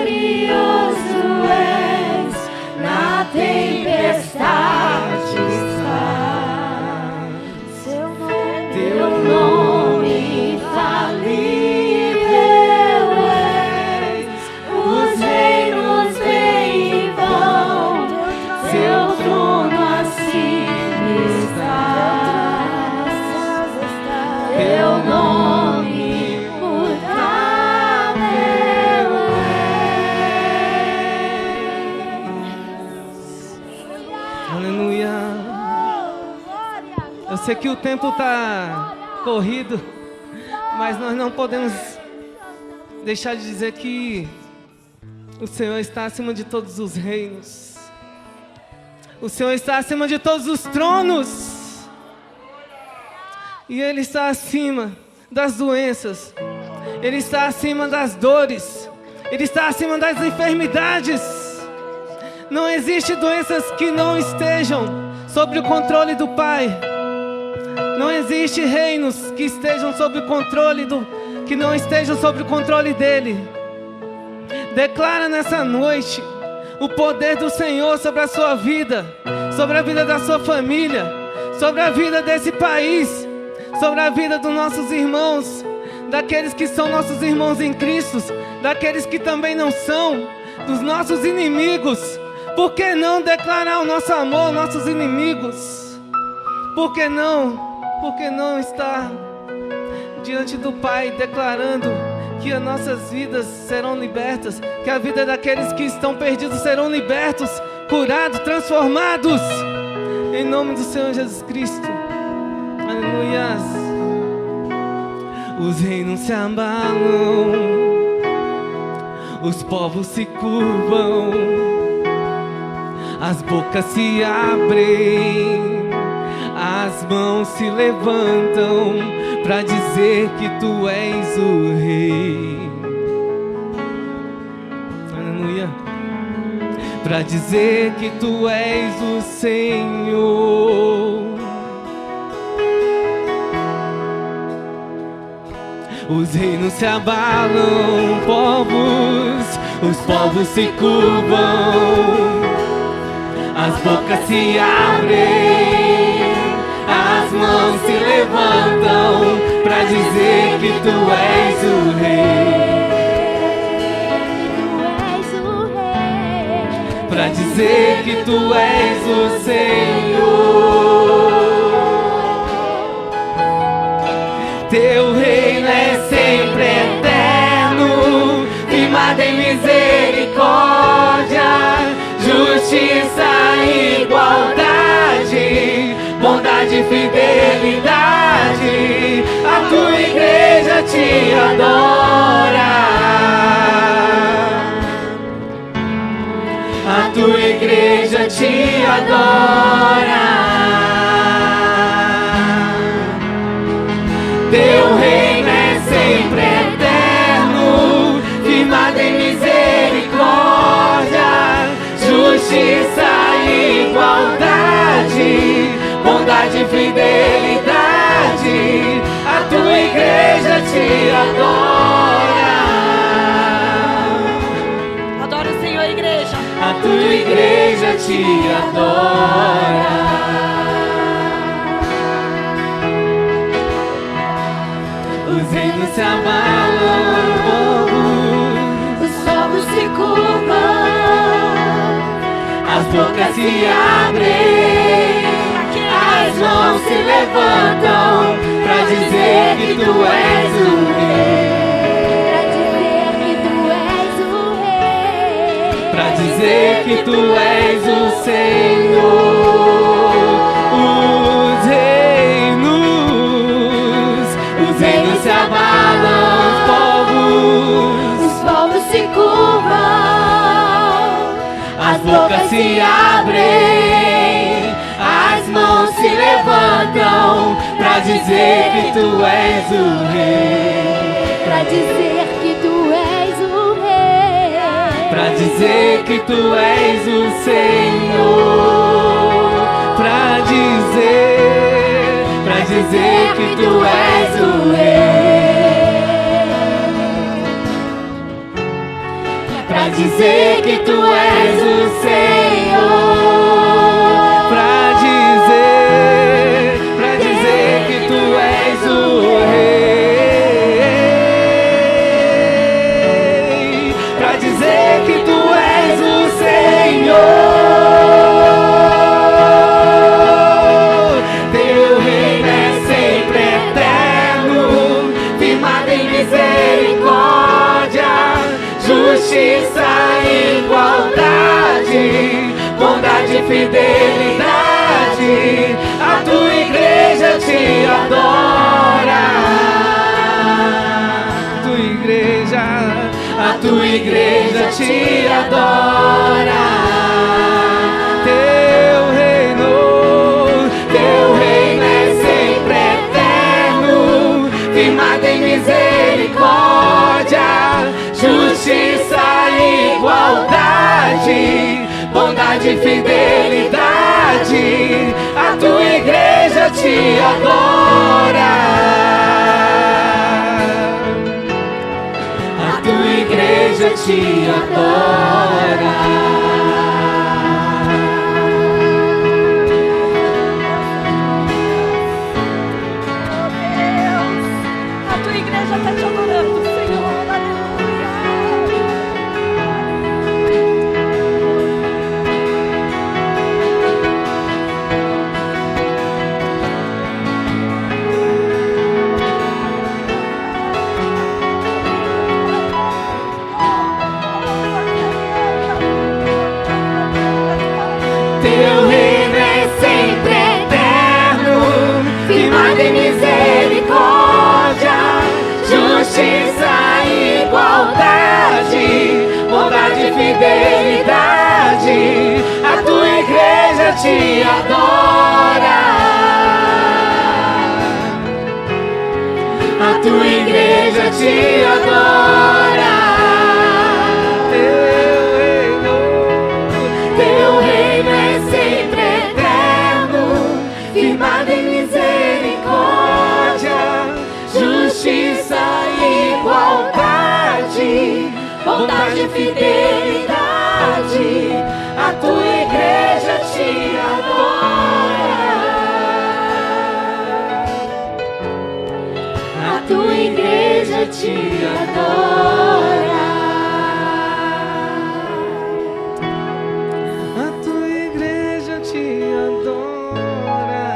vitorioso és, na tempestade estás, teu nome infalível és, os reinos vêm e vão, seu trono acima estás, teu nome imutável Aleluia. Eu sei que o tempo está corrido, mas nós não podemos deixar de dizer que o Senhor está acima de todos os reinos. O Senhor está acima de todos os tronos. E Ele está acima das doenças. Ele está acima das dores. Ele está acima das enfermidades. Não existe doenças que não estejam sob o controle do Pai. Não existe reinos que estejam sob o controle que não estejam sob o controle dele. Declara nessa noite o poder do Senhor sobre a sua vida, sobre a vida da sua família, sobre a vida desse país, sobre a vida dos nossos irmãos, daqueles que são nossos irmãos em Cristo, daqueles que também não são, dos nossos inimigos. Por que não declarar o nosso amor aos nossos inimigos? Por que não? Por que não estar diante do Pai declarando que as nossas vidas serão libertas, que a vida daqueles que estão perdidos serão libertos, curados, transformados, em nome do Senhor Jesus Cristo. Aleluia. Os reinos se abalam, os povos se curvam, as bocas se abrem, as mãos se levantam para dizer que tu és o Rei. Aleluia. Para dizer que tu és o Senhor. Os reinos se abalam, os povos se curvam, as bocas se abrem, as mãos se levantam para dizer que tu és o Rei. Para dizer que tu és o Senhor. Teu reino é sempre eterno, firmado em misericórdia, justiça e igualdade, bondade e fidelidade. A tua igreja te adora. te adora. Teu reino é sempre eterno, firmado em misericórdia, justiça e igualdade, bondade e fidelidade. A tua igreja te adora. Adora o Senhor, igreja. A tua igreja te adora. Os reinos se abalam, Os povos se curvam, as bocas se abrem, as mãos se levantam pra dizer que tu és o rei, pra dizer que tu és o rei, pra dizer que tu és o Senhor. Os reinos se abalam, os povos se curvam, as bocas se abrem, as mãos se levantam pra dizer que tu és o rei, pra dizer que tu és o rei, pra dizer que tu és o Senhor, pra dizer que tu és o rei, pra dizer que tu és o Senhor, pra dizer que tu és o rei, pra dizer que tu és o Senhor. Teu reino é sempre eterno, firmado em misericórdia, justiça e igualdade, bondade e fidelidade. A tua igreja te adora. A tua igreja te adora. Teu reino é sempre eterno, firmado em misericórdia, justiça e igualdade, bondade e fidelidade. A tua igreja te adora. A tua igreja te adora. A tua igreja está te adorando, Senhor. Aleluia. Teu reino é sempre eterno, firmado em misericórdia, justiça e igualdade, bondade e fidelidade. A tua igreja te adora. A tua igreja te adora. Teu reino é sempre eterno, firmado em misericórdia, justiça e igualdade, bondade e fidelidade. A tua igreja te adora. A tua igreja te adora. A tua igreja te adora.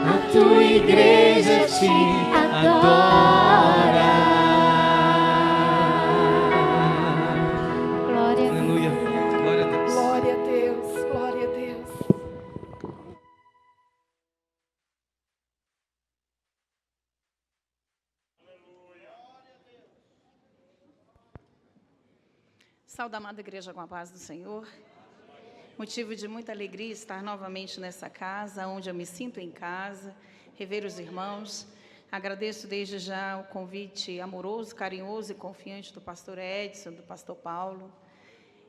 A tua igreja te adora. Glória a Deus. Aleluia. Glória a Deus. Glória a Deus, glória a Deus. Saúde, amada igreja, com a paz do Senhor. Motivo de muita alegria estar novamente nessa casa, onde eu me sinto em casa, rever os irmãos. Agradeço desde já o convite amoroso, carinhoso e confiante do pastor Edson, do pastor Paulo.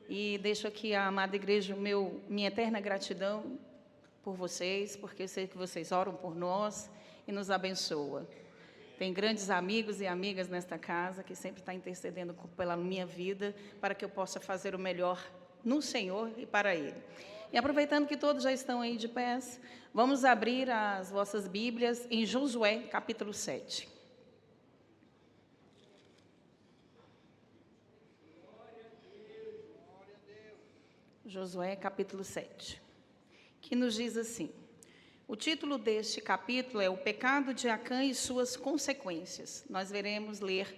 E deixo aqui à amada igreja minha eterna gratidão por vocês, porque eu sei que vocês oram por nós e nos abençoam. Tem grandes amigos e amigas nesta casa que sempre estão intercedendo pela minha vida, para que eu possa fazer o melhor no Senhor e para Ele. E aproveitando que todos já estão aí de pés, vamos abrir as vossas Bíblias em Josué, capítulo 7. Josué, capítulo 7, que nos diz assim: o título deste capítulo é O Pecado de Acã e Suas Consequências. Nós veremos ler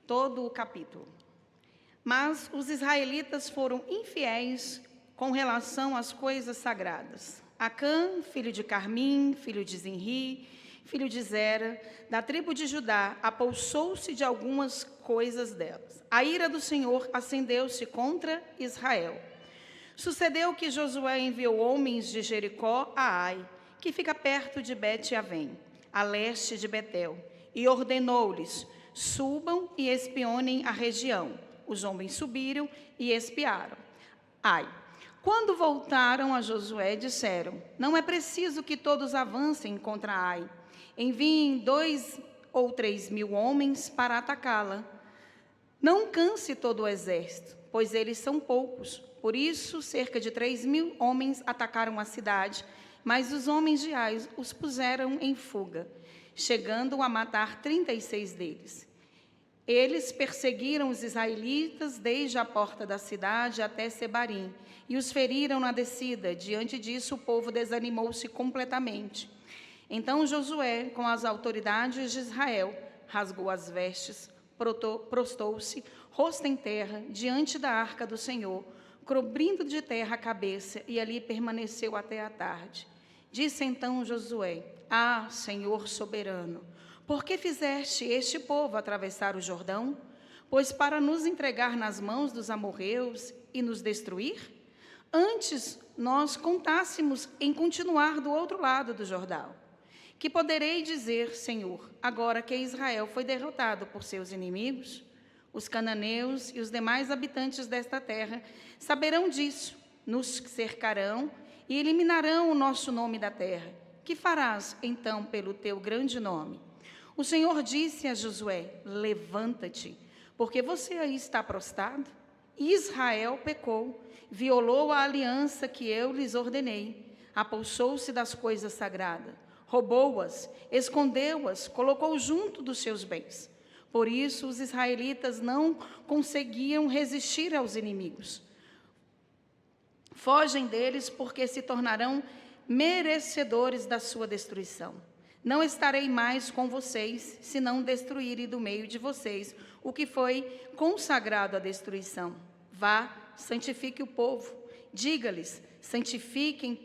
todo o capítulo. Mas os israelitas foram infiéis com relação às coisas sagradas. Acã, filho de Carmim, filho de Zinri, filho de Zera, da tribo de Judá, apossou-se de algumas coisas delas. A ira do Senhor acendeu-se contra Israel. Sucedeu que Josué enviou homens de Jericó a Ai, que fica perto de Bet-Avém, a leste de Betel, e ordenou-lhes: subam e espionem a região. Os homens subiram e espiaram. Ai, quando voltaram a Josué, disseram: não é preciso que todos avancem contra Ai. Enviem 2 ou 3 mil homens para atacá-la. Não canse todo o exército, pois eles são poucos. Por isso, cerca de 3 mil homens atacaram a cidade, mas os homens de Ai os puseram em fuga, chegando a matar 36 deles. Eles perseguiram os israelitas desde a porta da cidade até Sebarim e os feriram na descida. Diante disso, o povo desanimou-se completamente. Então Josué, com as autoridades de Israel, rasgou as vestes, prostou-se, rosto em terra, diante da arca do Senhor, cobrindo de terra a cabeça, e ali permaneceu até a tarde. Disse então Josué: ah, Senhor soberano, por que fizeste este povo atravessar o Jordão? Pois para nos entregar nas mãos dos amorreus e nos destruir? Antes nós contássemos em continuar do outro lado do Jordão. Que poderei dizer, Senhor, agora que Israel foi derrotado por seus inimigos? Os cananeus e os demais habitantes desta terra saberão disso, nos cercarão e eliminarão o nosso nome da terra. Que farás, então, pelo teu grande nome? O Senhor disse a Josué: levanta-te, porque você aí está prostrado. Israel pecou, violou a aliança que eu lhes ordenei, apossou-se das coisas sagradas, roubou-as, escondeu-as, colocou junto dos seus bens. Por isso, os israelitas não conseguiam resistir aos inimigos. Fogem deles, porque se tornarão merecedores da sua destruição. Não estarei mais com vocês, se não destruírem do meio de vocês o que foi consagrado à destruição. Vá, santifique o povo. Diga-lhes: santifiquem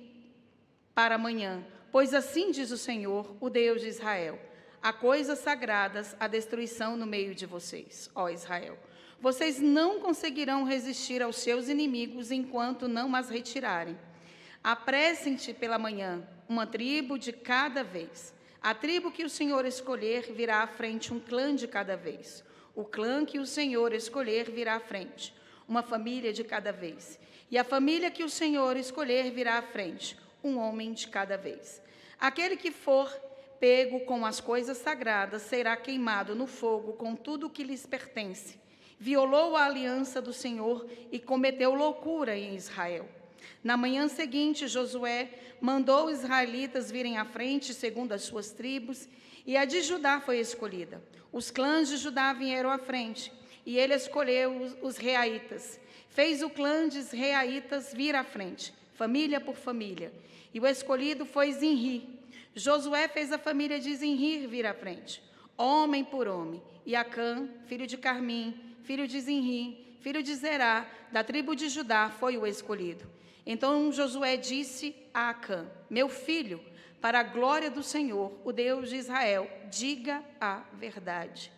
para amanhã, pois assim diz o Senhor, o Deus de Israel: há coisas sagradas à destruição no meio de vocês, ó Israel. Vocês não conseguirão resistir aos seus inimigos enquanto não as retirarem. Apressem-te pela manhã, uma tribo de cada vez. A tribo que o Senhor escolher virá à frente, um clã de cada vez. O clã que o Senhor escolher virá à frente, uma família de cada vez. E a família que o Senhor escolher virá à frente, um homem de cada vez. Aquele que for pego com as coisas sagradas será queimado no fogo com tudo o que lhes pertence. Violou a aliança do Senhor e cometeu loucura em Israel. Na manhã seguinte, Josué mandou os israelitas virem à frente, segundo as suas tribos, e a de Judá foi escolhida. Os clãs de Judá vieram à frente, e ele escolheu os reaitas. Fez o clã dos reaitas vir à frente, família por família, e o escolhido foi Zinri. Josué fez a família de Zinri vir à frente, homem por homem, e Acã, filho de Carmim, filho de Zinri, filho de Zerá, da tribo de Judá, foi o escolhido. Então Josué disse a Acã: meu filho, para a glória do Senhor, o Deus de Israel, diga a verdade.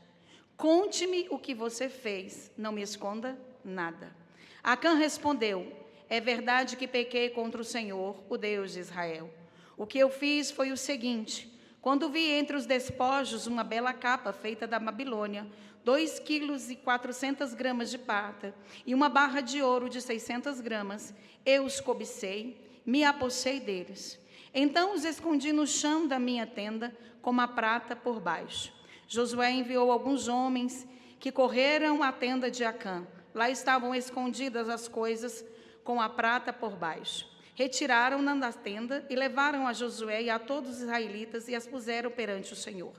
Conte-me o que você fez, não me esconda nada. Acã respondeu: é verdade que pequei contra o Senhor, o Deus de Israel. O que eu fiz foi o seguinte: quando vi entre os despojos uma bela capa feita da Babilônia, 2,4 kg de prata e uma barra de ouro de 600 gramas, eu os cobicei, me apossei deles. Então os escondi no chão da minha tenda, com a prata por baixo. Josué enviou alguns homens que correram à tenda de Acã. Lá estavam escondidas as coisas com a prata por baixo. Retiraram-na da tenda e levaram a Josué e a todos os israelitas e as puseram perante o Senhor.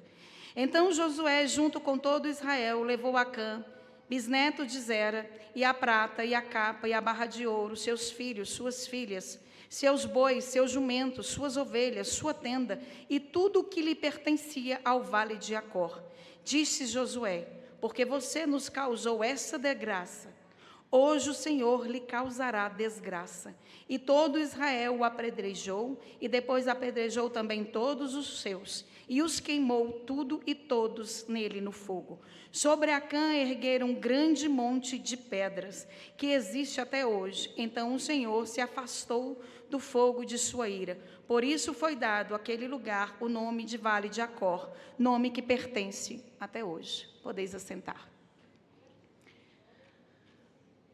Então Josué, junto com todo Israel, levou Acã, bisneto de Zera, e a prata, e a capa, e a barra de ouro, seus filhos, suas filhas, seus bois, seus jumentos, suas ovelhas, sua tenda, e tudo o que lhe pertencia ao vale de Acor. Disse Josué: porque você nos causou essa desgraça, hoje o Senhor lhe causará desgraça. E todo Israel o apedrejou, e depois apedrejou também todos os seus, e os queimou tudo e todos nele no fogo. Sobre Acã ergueram um grande monte de pedras, que existe até hoje. Então o Senhor se afastou do fogo de sua ira. Por isso foi dado àquele lugar o nome de Vale de Acor, nome que pertence até hoje. Podeis assentar.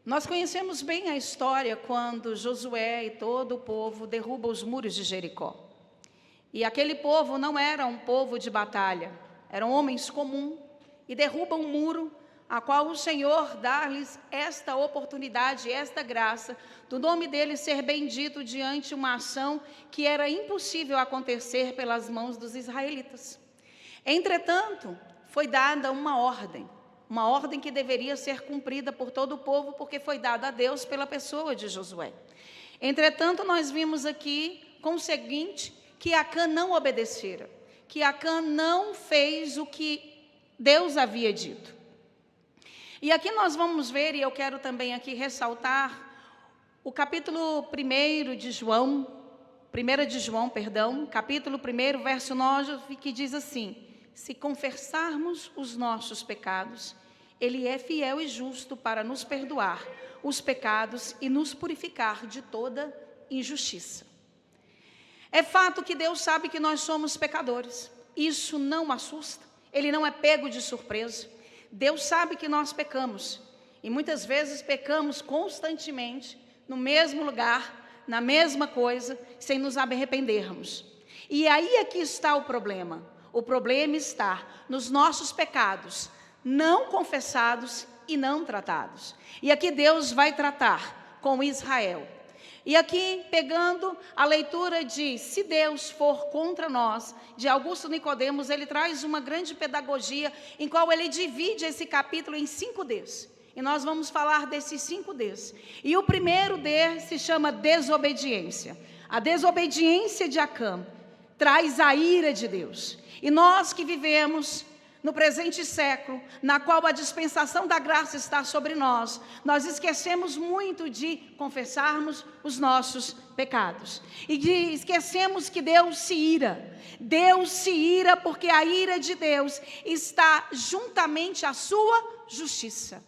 Nós conhecemos bem a história quando Josué e todo o povo derrubam os muros de Jericó. E aquele povo não era um povo de batalha, eram homens comuns, e derrubam um muro, a qual o Senhor dá-lhes esta oportunidade, esta graça, do nome dele ser bendito diante de uma ação que era impossível acontecer pelas mãos dos israelitas. Entretanto, foi dada uma ordem que deveria ser cumprida por todo o povo, porque foi dada a Deus pela pessoa de Josué. Entretanto, nós vimos aqui com o seguinte, que Acã não obedecera, que Acã não fez o que Deus havia dito. E aqui nós vamos ver, e eu quero também aqui ressaltar, o capítulo 1 de João, capítulo 1, verso 9, que diz assim: se confessarmos os nossos pecados, Ele é fiel e justo para nos perdoar os pecados e nos purificar de toda injustiça. É fato que Deus sabe que nós somos pecadores. Isso não assusta, Ele não é pego de surpresa. Deus sabe que nós pecamos, e muitas vezes pecamos constantemente, no mesmo lugar, na mesma coisa, sem nos arrependermos. E aí é que está o problema. O problema está nos nossos pecados, não confessados e não tratados. E aqui Deus vai tratar com Israel. E aqui, pegando a leitura de Se Deus for contra nós, de Augusto Nicodemos, ele traz uma grande pedagogia, em qual ele divide esse capítulo em 5 Ds. E nós vamos falar desses 5 Ds. E o primeiro D se chama desobediência. A desobediência de Acã traz a ira de Deus. E nós que vivemos no presente século, na qual a dispensação da graça está sobre nós, nós esquecemos muito de confessarmos os nossos pecados. E esquecemos que Deus se ira. Deus se ira porque a ira de Deus está juntamente à sua justiça.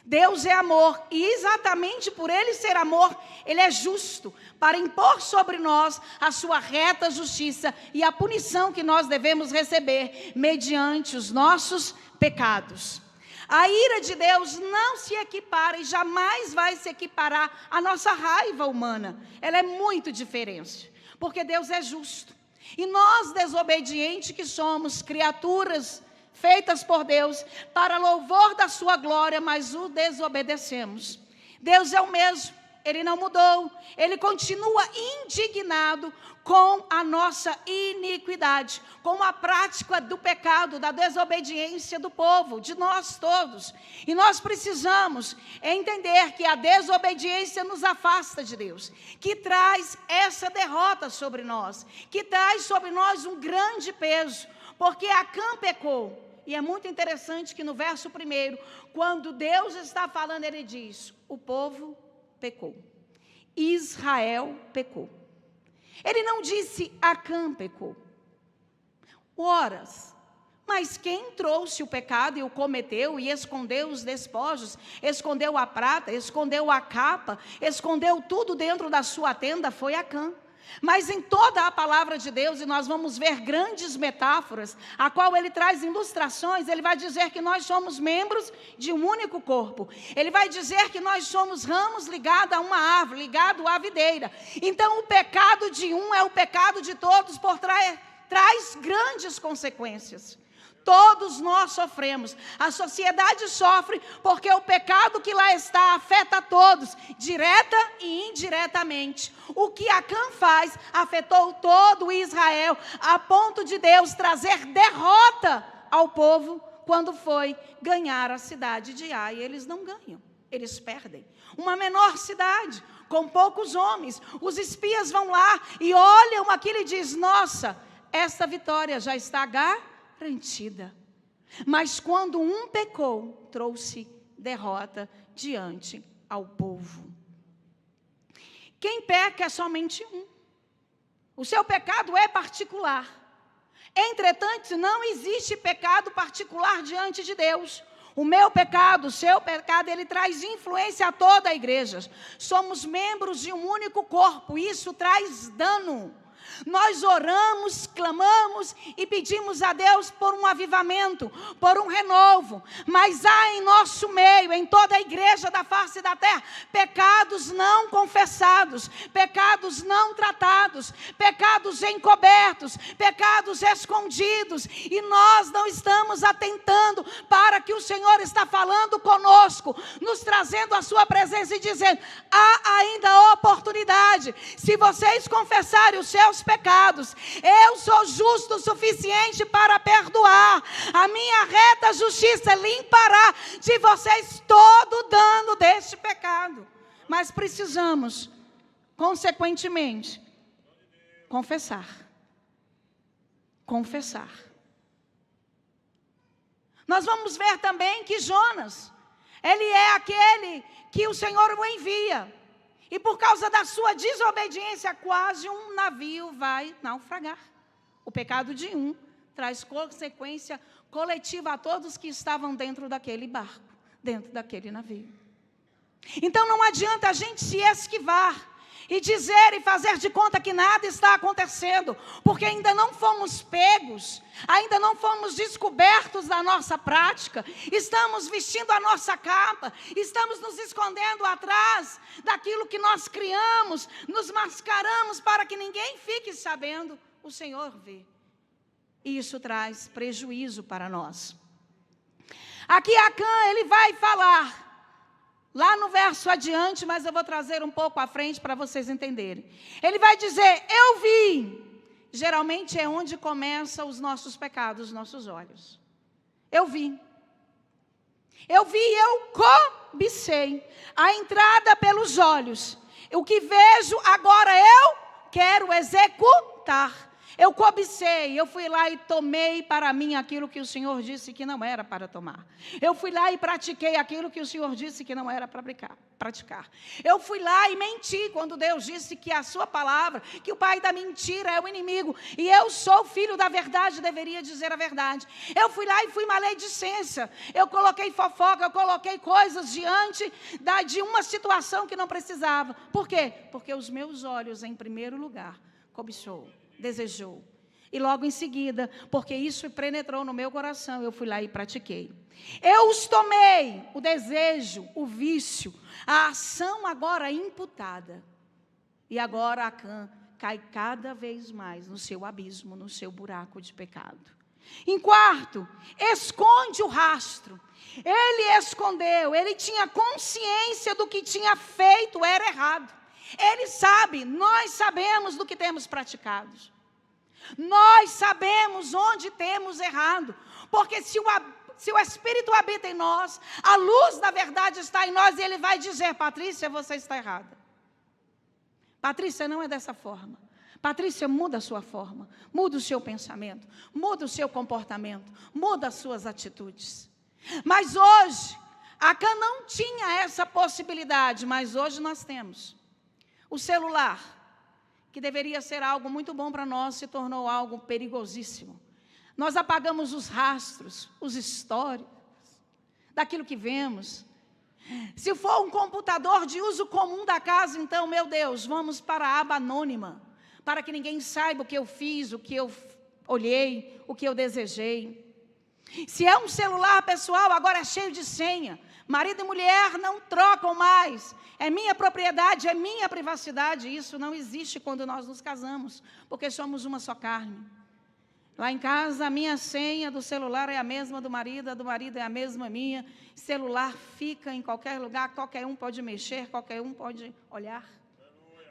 Deus é amor, e exatamente por Ele ser amor, Ele é justo, para impor sobre nós a sua reta justiça e a punição que nós devemos receber, mediante os nossos pecados. A ira de Deus não se equipara e jamais vai se equiparar à nossa raiva humana. Ela é muito diferente, porque Deus é justo. E nós, desobedientes que somos, criaturas feitas por Deus, para louvor da sua glória, mas o desobedecemos. Deus é o mesmo, Ele não mudou, Ele continua indignado com a nossa iniquidade, com a prática do pecado, da desobediência do povo, de nós todos. E nós precisamos entender que a desobediência nos afasta de Deus, que traz essa derrota sobre nós, que traz sobre nós um grande peso, porque Acã pecou. E é muito interessante que no verso 1, quando Deus está falando, Ele diz: o povo pecou, Israel pecou. Ele não disse Acã pecou. Horas, Mas quem trouxe o pecado e o cometeu e escondeu os despojos, escondeu a prata, escondeu a capa, escondeu tudo dentro da sua tenda foi Acã. Mas em toda a palavra de Deus, e nós vamos ver grandes metáforas, a qual ele traz ilustrações, ele vai dizer que nós somos membros de um único corpo. Ele vai dizer que nós somos ramos ligados a uma árvore, ligados à videira. Então o pecado de um é o pecado de todos, traz grandes consequências. Todos nós sofremos. A sociedade sofre porque o pecado que lá está afeta a todos, direta e indiretamente. O que Acã faz afetou todo Israel, a ponto de Deus trazer derrota ao povo quando foi ganhar a cidade de Ai. Eles não ganham, eles perdem. Uma menor cidade, com poucos homens. Os espias vão lá e olham aquilo e dizem: nossa, essa vitória já está garantida. Mas quando um pecou, trouxe derrota diante ao povo. Quem peca é somente um. O seu pecado é particular. Entretanto, não existe pecado particular diante de Deus. O meu pecado, o seu pecado, ele traz influência a toda a igreja. Somos membros de um único corpo, isso traz dano. Nós oramos, clamamos e pedimos a Deus por um avivamento, por um renovo. Mas há em nosso meio, em toda a igreja da face da terra, pecados não confessados, pecados não tratados, pecados encobertos, pecados escondidos. E nós não estamos atentando para que o Senhor está falando conosco, nos trazendo a sua presença e dizendo: há ainda oportunidade. Se vocês confessarem os seus pecados, eu sou justo o suficiente para perdoar. A minha reta justiça limpará de vocês todo o dano deste pecado. Mas precisamos, consequentemente, confessar. Confessar. Nós vamos ver também que Jonas, ele é aquele que o Senhor o envia. E por causa da sua desobediência, quase um navio vai naufragar. O pecado de um traz consequência coletiva a todos que estavam dentro daquele barco, dentro daquele navio. Então não adianta a gente se esquivar e dizer e fazer de conta que nada está acontecendo, porque ainda não fomos pegos, ainda não fomos descobertos da nossa prática, estamos vestindo a nossa capa, estamos nos escondendo atrás daquilo que nós criamos, nos mascaramos para que ninguém fique sabendo. O Senhor vê, e isso traz prejuízo para nós. Aqui Acã, ele vai falar lá no verso adiante, mas eu vou trazer um pouco à frente para vocês entenderem. Ele vai dizer: eu vi. Geralmente é onde começam os nossos pecados, os nossos olhos. Eu vi. Eu vi e eu cobicei. A entrada pelos olhos. O que vejo agora eu quero executar. Eu cobicei, eu fui lá e tomei para mim aquilo que o Senhor disse que não era para tomar. Eu fui lá e pratiquei aquilo que o Senhor disse que não era para praticar. Eu fui lá e menti quando Deus disse que a sua palavra, que o pai da mentira é o inimigo. E eu sou filho da verdade, deveria dizer a verdade. Eu fui lá e fui maledicência. Eu coloquei fofoca, eu coloquei coisas diante de uma situação que não precisava. Por quê? Porque os meus olhos, em primeiro lugar, cobiçou. Desejou. E logo em seguida, porque isso penetrou no meu coração, eu fui lá e pratiquei. Eu os tomei, o desejo, o vício, a ação agora imputada. E agora Acã cai cada vez mais no seu abismo, no seu buraco de pecado. Em quarto, esconde o rastro. Ele escondeu, ele tinha consciência do que tinha feito, era errado. Ele sabe, nós sabemos do que temos praticado. Nós sabemos onde temos errado. Porque se o Espírito habita em nós, a luz da verdade está em nós, e ele vai dizer: Patrícia, você está errada. Patrícia, não é dessa forma. Patrícia, muda a sua forma, muda o seu pensamento, muda o seu comportamento, muda as suas atitudes. Mas hoje, Acã não tinha essa possibilidade, mas hoje nós temos. O celular, que deveria ser algo muito bom para nós, se tornou algo perigosíssimo. Nós apagamos os rastros, os históricos, daquilo que vemos. Se for um computador de uso comum da casa, então, meu Deus, vamos para a aba anônima, para que ninguém saiba o que eu fiz, o que eu olhei, o que eu desejei. Se é um celular pessoal, agora é cheio de senha. Marido e mulher não trocam mais. É minha propriedade, é minha privacidade. Isso não existe quando nós nos casamos, porque somos uma só carne. Lá em casa, a minha senha do celular é a mesma do marido, a do marido é a mesma minha. Celular fica em qualquer lugar, qualquer um pode mexer, qualquer um pode olhar.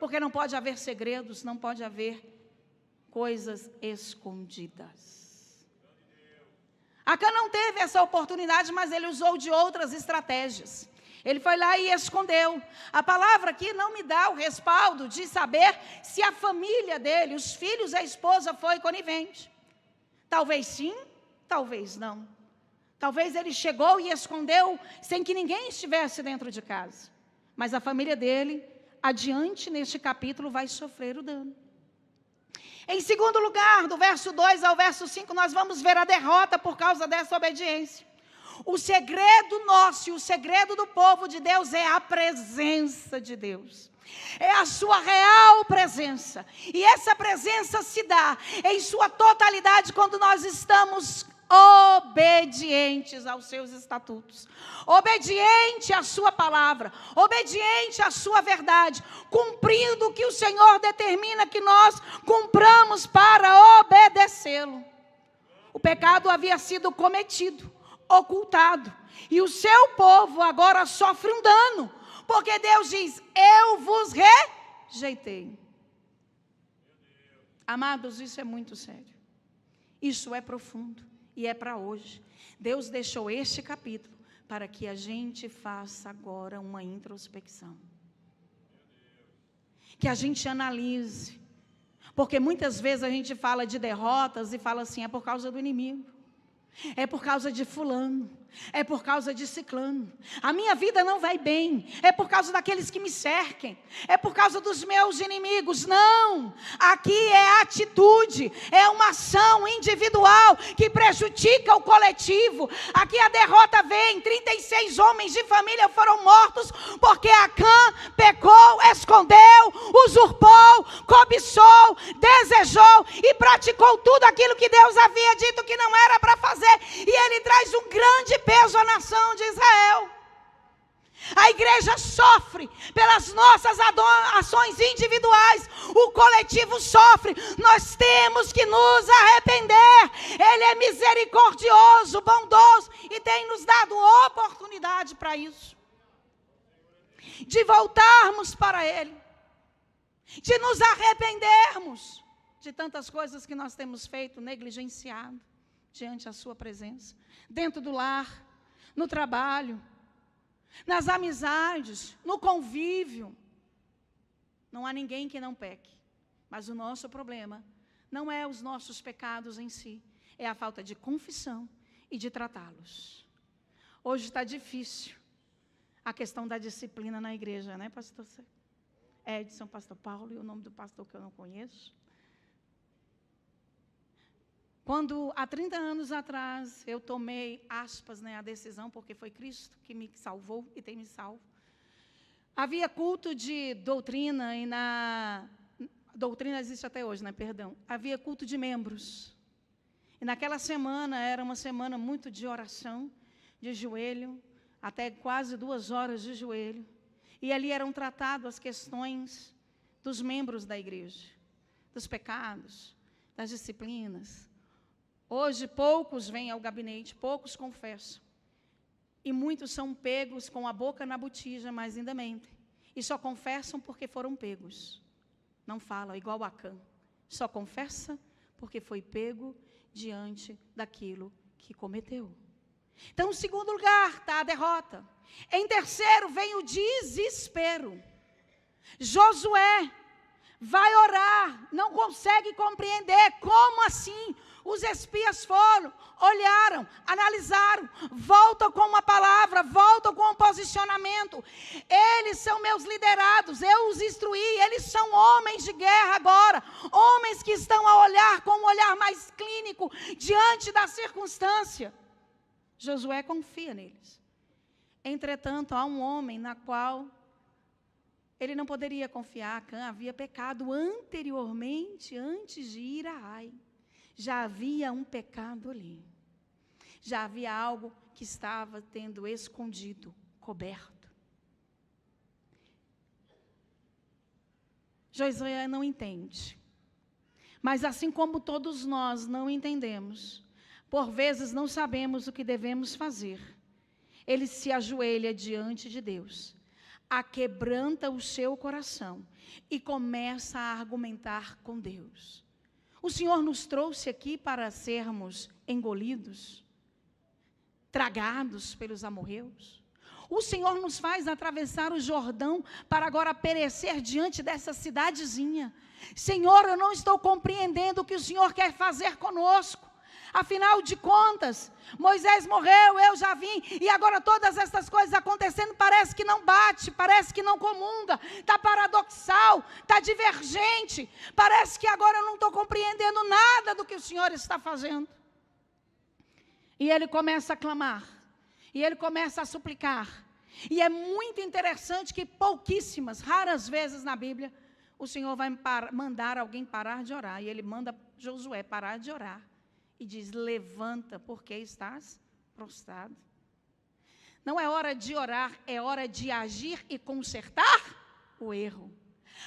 Porque não pode haver segredos, não pode haver coisas escondidas. Acã não teve essa oportunidade, mas ele usou de outras estratégias. Ele foi lá e escondeu. A palavra aqui não me dá o respaldo de saber se a família dele, os filhos, a esposa, foi conivente. Talvez sim, talvez não. Talvez ele chegou e escondeu sem que ninguém estivesse dentro de casa. Mas a família dele, adiante neste capítulo, vai sofrer o dano. Em segundo lugar, do verso 2 ao verso 5, nós vamos ver a derrota por causa dessa obediência. O segredo nosso e o segredo do povo de Deus é a presença de Deus. É a sua real presença. E essa presença se dá em sua totalidade quando nós estamos obedientes aos seus estatutos, obediente à sua palavra, obediente à sua verdade, cumprindo o que o Senhor determina que nós cumpramos para obedecê-lo. O pecado havia sido cometido, ocultado, e o seu povo agora sofre um dano, porque Deus diz: eu vos rejeitei. Amados, isso é muito sério, isso é profundo. E é para hoje. Deus deixou este capítulo para que a gente faça agora uma introspecção. Que a gente analise. Porque muitas vezes a gente fala de derrotas e fala assim, é por causa do inimigo. É por causa de fulano. É por causa de ciclano. A minha vida não vai bem. É por causa daqueles que me cerquem. É por causa dos meus inimigos. Não. Aqui é atitude. É uma ação individual que prejudica o coletivo. Aqui a derrota vem. 36 homens de família foram mortos porque Acã pecou, escondeu, usurpou, cobiçou, desejou e praticou tudo aquilo que Deus havia dito que não era para fazer. E ele traz um grande peso à nação de Israel. A igreja sofre pelas nossas ações individuais, o coletivo sofre. Nós temos que nos arrepender. Ele é misericordioso, bondoso e tem nos dado oportunidade para isso, de voltarmos para Ele, de nos arrependermos de tantas coisas que nós temos feito, negligenciado diante da sua presença, dentro do lar, no trabalho, nas amizades, no convívio. Não há ninguém que não peque, mas o nosso problema não é os nossos pecados em si, é a falta de confissão e de tratá-los. Hoje está difícil a questão da disciplina na igreja, né, pastor Edson, pastor Paulo e o nome do pastor que eu não conheço. Quando, há 30 anos atrás, eu tomei, aspas, né, a decisão, porque foi Cristo que me salvou e tem me salvo. Havia culto de doutrina, e doutrina existe até hoje, né, perdão. Havia culto de membros. E naquela semana, era uma semana muito de oração, de joelho, até quase 2 horas de joelho. E ali eram tratadas as questões dos membros da igreja, dos pecados, das disciplinas. Hoje, poucos vêm ao gabinete, poucos confessam. E muitos são pegos com a boca na botija, mas ainda mentem. E só confessam porque foram pegos. Não falam, igual Acã. Só confessa porque foi pego diante daquilo que cometeu. Então, em segundo lugar, está a derrota. Em terceiro, vem o desespero. Josué vai orar, não consegue compreender. Como assim? Os espias foram, olharam, analisaram, voltam com uma palavra, voltam com um posicionamento. posicionamento. Eles são meus liderados, eu os instruí, eles são homens de guerra agora, homens que estão a olhar com um olhar mais clínico diante da circunstância. Josué confia neles. Entretanto, há um homem na qual ele não poderia confiar. Acã havia pecado anteriormente, antes de ir a Ai. Já havia um pecado ali. Já havia algo que estava tendo escondido, coberto. Josué não entende. Mas assim como todos nós não entendemos, por vezes não sabemos o que devemos fazer, ele se ajoelha diante de Deus, aquebranta o seu coração e começa a argumentar com Deus. O Senhor nos trouxe aqui para sermos engolidos, tragados pelos amorreus. O Senhor nos faz atravessar o Jordão para agora perecer diante dessa cidadezinha. Senhor, eu não estou compreendendo o que o Senhor quer fazer conosco. Afinal de contas, Moisés morreu, eu já vim, e agora todas essas coisas acontecendo, parece que não bate, parece que não comunga, está paradoxal, está divergente, parece que agora eu não estou compreendendo nada do que o Senhor está fazendo. E ele começa a clamar, e ele começa a suplicar, e é muito interessante que pouquíssimas, raras vezes na Bíblia, o Senhor vai mandar alguém parar de orar, e ele manda Josué parar de orar. E diz, levanta, porque estás prostrado. Não é hora de orar, é hora de agir e consertar o erro.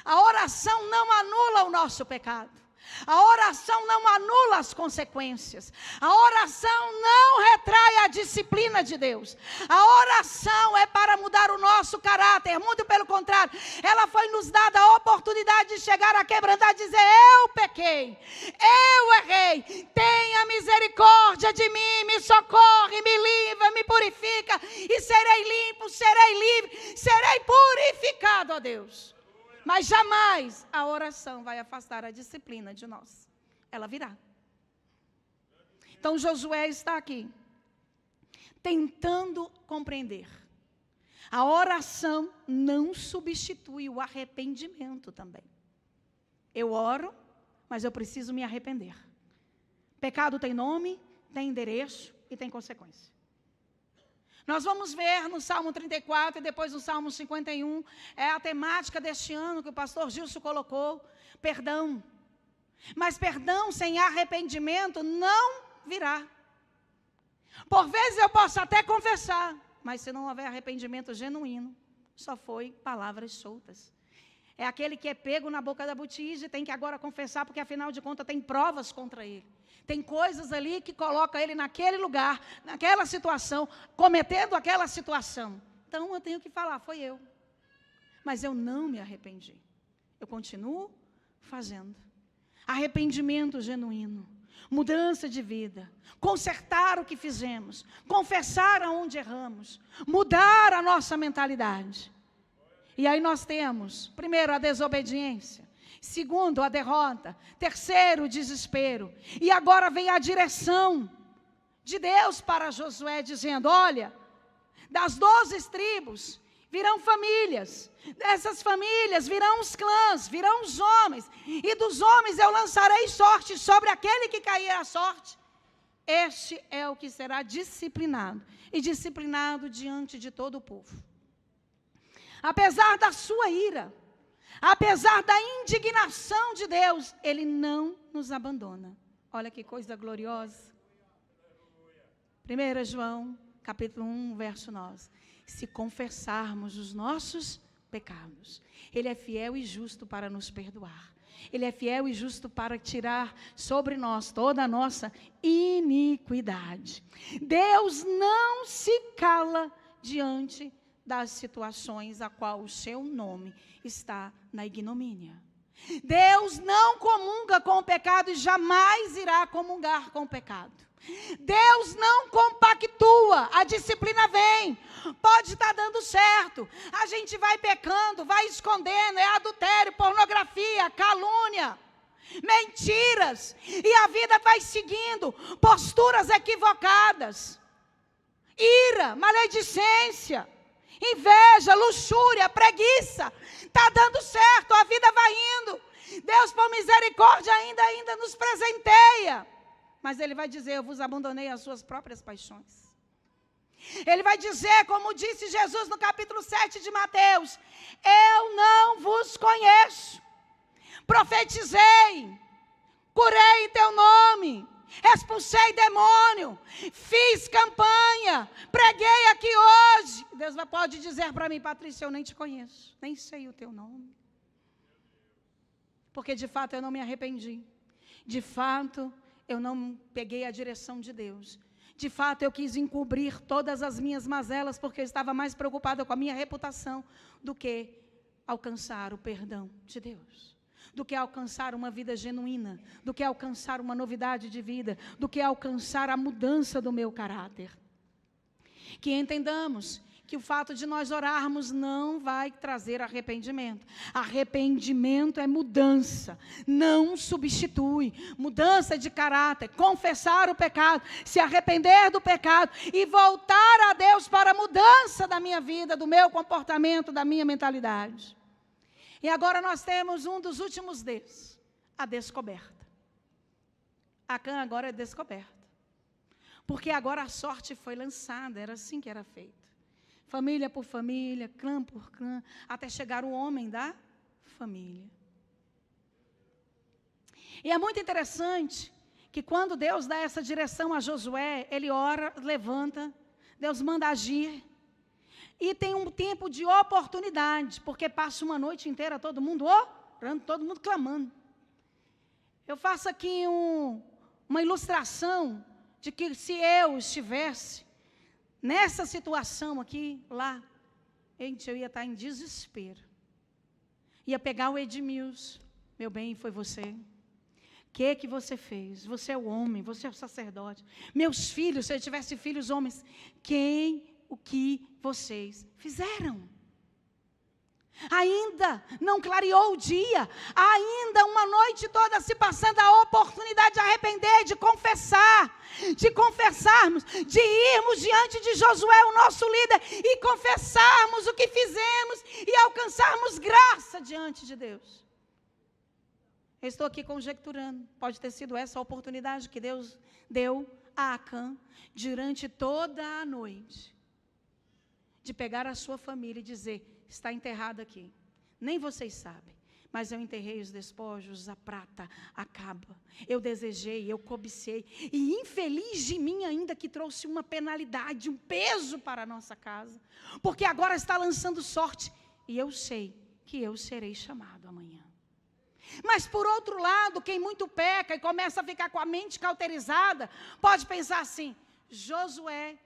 A oração não anula o nosso pecado. A oração não anula as consequências. A oração não retrai a disciplina de Deus. A oração é para mudar o nosso caráter. Muito pelo contrário, ela foi nos dada a oportunidade de chegar a quebrantar e dizer, eu pequei, eu errei, tenha misericórdia de mim, me socorre, me livra, me purifica, e serei limpo, serei livre, serei purificado, ó Deus. Mas jamais a oração vai afastar a disciplina de nós. Ela virá. Então Josué está aqui, tentando compreender. A oração não substitui o arrependimento também. Eu oro, mas eu preciso me arrepender. Pecado tem nome, tem endereço e tem consequência. Nós vamos ver no Salmo 34 e depois no Salmo 51, é a temática deste ano que o pastor Gilson colocou, perdão. Mas perdão sem arrependimento não virá. Por vezes eu posso até confessar, mas se não houver arrependimento genuíno, só foi palavras soltas. É aquele que é pego na boca da botija e tem que agora confessar, porque afinal de contas tem provas contra ele. Tem coisas ali que colocam ele naquele lugar, naquela situação, cometendo aquela situação. Então eu tenho que falar, foi eu. Mas eu não me arrependi. Eu continuo fazendo. Arrependimento genuíno, mudança de vida, consertar o que fizemos, confessar aonde erramos, mudar a nossa mentalidade. E aí nós temos, primeiro, a desobediência. Segundo, a derrota. Terceiro, o desespero. E agora vem a direção de Deus para Josué, dizendo, olha, das 12 tribos virão famílias. Dessas famílias virão os clãs, virão os homens. E dos homens eu lançarei sorte sobre aquele que cair a sorte. Este é o que será disciplinado. E disciplinado diante de todo o povo. Apesar da sua ira, apesar da indignação de Deus, Ele não nos abandona. Olha que coisa gloriosa. 1 João, capítulo 1, verso 9. Se confessarmos os nossos pecados, Ele é fiel e justo para nos perdoar. Ele é fiel e justo para tirar sobre nós toda a nossa iniquidade. Deus não se cala diante das situações a qual o seu nome está na ignomínia. Deus não comunga com o pecado e jamais irá comungar com o pecado. Deus não compactua, a disciplina vem, pode estar dando certo, a gente vai pecando, vai escondendo, é adultério, pornografia, calúnia, mentiras, e a vida vai seguindo, posturas equivocadas, ira, maledicência. inveja, luxúria, preguiça. Está dando certo, a vida vai indo. Deus, por misericórdia, ainda nos presenteia. Mas Ele vai dizer, eu vos abandonei às suas próprias paixões. Ele vai dizer, como disse Jesus no capítulo 7 de Mateus, eu não vos conheço. Profetizei, curei em teu nome, expulsei demônio, fiz campanha, preguei aqui hoje. Deus pode dizer para mim, Patrícia, eu nem te conheço, nem sei o teu nome. Porque de fato eu não me arrependi. De fato eu não peguei a direção de Deus. De fato eu quis encobrir todas as minhas mazelas, porque eu estava mais preocupada com a minha reputação do que alcançar o perdão de Deus. Do que alcançar uma vida genuína, do que alcançar uma novidade de vida, do que alcançar a mudança do meu caráter. Que entendamos que o fato de nós orarmos não vai trazer arrependimento. Arrependimento é mudança, não substitui. Mudança de caráter, confessar o pecado, se arrepender do pecado e voltar a Deus para a mudança da minha vida, do meu comportamento, da minha mentalidade. E agora nós temos um dos últimos Ds, a descoberta. Acã agora é descoberta. Porque agora a sorte foi lançada, era assim que era feito. Família por família, clã por clã, até chegar o homem da família. E é muito interessante que quando Deus dá essa direção a Josué, ele ora, levanta, Deus manda agir. E tem um tempo de oportunidade, porque passa uma noite inteira todo mundo orando, todo mundo clamando. Eu faço aqui uma ilustração de que se eu estivesse nessa situação aqui, lá, gente, eu ia estar em desespero. Ia pegar o Edmilson, meu bem, foi você. O que você fez? Você é o homem, você é o sacerdote. Meus filhos, se eu tivesse filhos homens, o que vocês fizeram? Ainda não clareou o dia, ainda uma noite toda se passando, a oportunidade de arrepender, de confessar, de confessarmos, de irmos diante de Josué, o nosso líder, e confessarmos o que fizemos e alcançarmos graça diante de Deus. Eu estou aqui conjecturando, pode ter sido essa a oportunidade que Deus deu a Acã durante toda a noite, de pegar a sua família e dizer, está enterrado aqui. Nem vocês sabem, mas eu enterrei os despojos, a prata, a caba. Eu desejei, eu cobicei. E infeliz de mim ainda que trouxe uma penalidade, um peso para a nossa casa. Porque agora está lançando sorte. E eu sei que eu serei chamado amanhã. Mas por outro lado, quem muito peca e começa a ficar com a mente cauterizada, pode pensar assim, Josué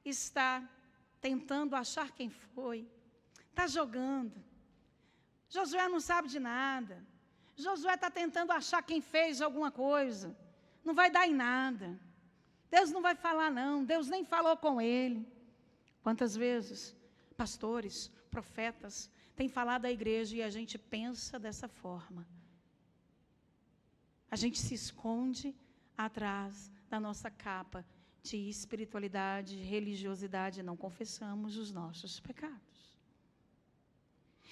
está tentando achar quem foi. Está jogando. Josué não sabe de nada. Josué está tentando achar quem fez alguma coisa. Não vai dar em nada. Deus não vai falar não. Deus nem falou com ele. Quantas vezes pastores, profetas têm falado à igreja e a gente pensa dessa forma. A gente se esconde atrás da nossa capa de espiritualidade, de religiosidade, não confessamos os nossos pecados.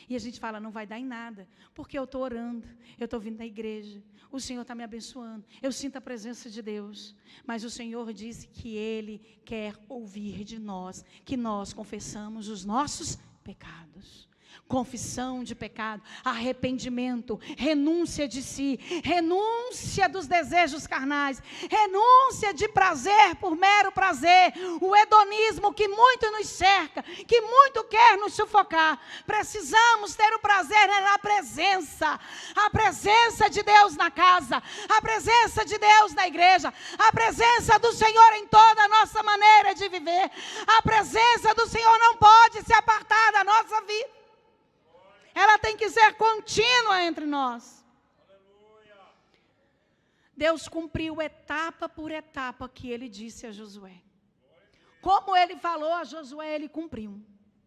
E a gente fala, não vai dar em nada, porque eu estou orando, eu estou vindo da igreja, o Senhor está me abençoando, eu sinto a presença de Deus, mas o Senhor disse que Ele quer ouvir de nós, que nós confessamos os nossos pecados. Confissão de pecado, arrependimento, renúncia de si, renúncia dos desejos carnais, renúncia de prazer por mero prazer, o hedonismo que muito nos cerca, que muito quer nos sufocar. Precisamos ter o prazer na presença, a presença de Deus na casa, a presença de Deus na igreja, a presença do Senhor em toda a nossa maneira de viver. A presença do Senhor não pode se apartar da nossa vida. Ela tem que ser contínua entre nós. Deus cumpriu etapa por etapa que Ele disse a Josué. Como Ele falou a Josué, Ele cumpriu.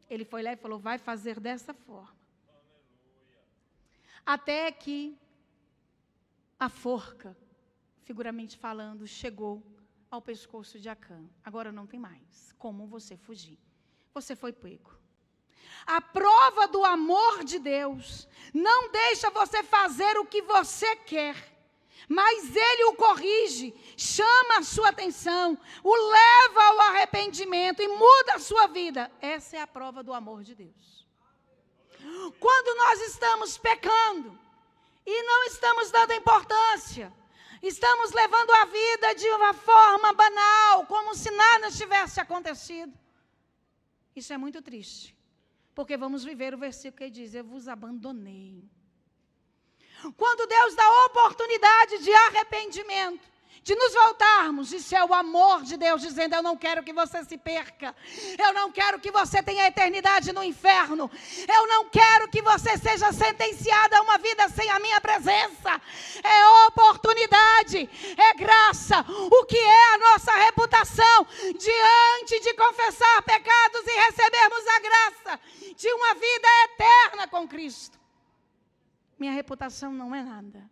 Ele foi lá e falou, vai fazer dessa forma. Até que a forca, figuramente falando, chegou ao pescoço de Acã. Agora não tem mais como você fugir. Você foi pego. A prova do amor de Deus não deixa você fazer o que você quer, mas Ele o corrige, chama a sua atenção, o leva ao arrependimento e muda a sua vida. Essa é a prova do amor de Deus. Quando nós estamos pecando e não estamos dando importância, estamos levando a vida de uma forma banal, como se nada tivesse acontecido, isso é muito triste. Porque vamos viver o versículo que diz: eu vos abandonei. Quando Deus dá oportunidade de arrependimento, de nos voltarmos, isso é o amor de Deus dizendo: eu não quero que você se perca, eu não quero que você tenha a eternidade no inferno, eu não quero que você seja sentenciada a uma vida sem a minha presença. É oportunidade, é graça. O que é a nossa reputação diante de confessar pecados e recebermos a graça de uma vida eterna com Cristo? Minha reputação não é nada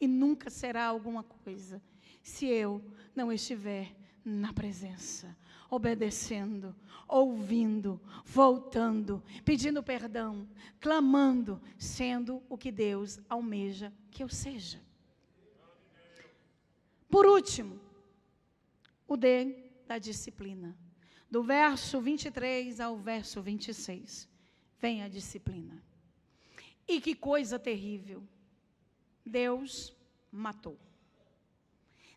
e nunca será alguma coisa se eu não estiver na presença, obedecendo, ouvindo, voltando, pedindo perdão, clamando, sendo o que Deus almeja que eu seja. Por último, o D da disciplina. Do verso 23 ao verso 26, vem a disciplina. E que coisa terrível! Deus matou.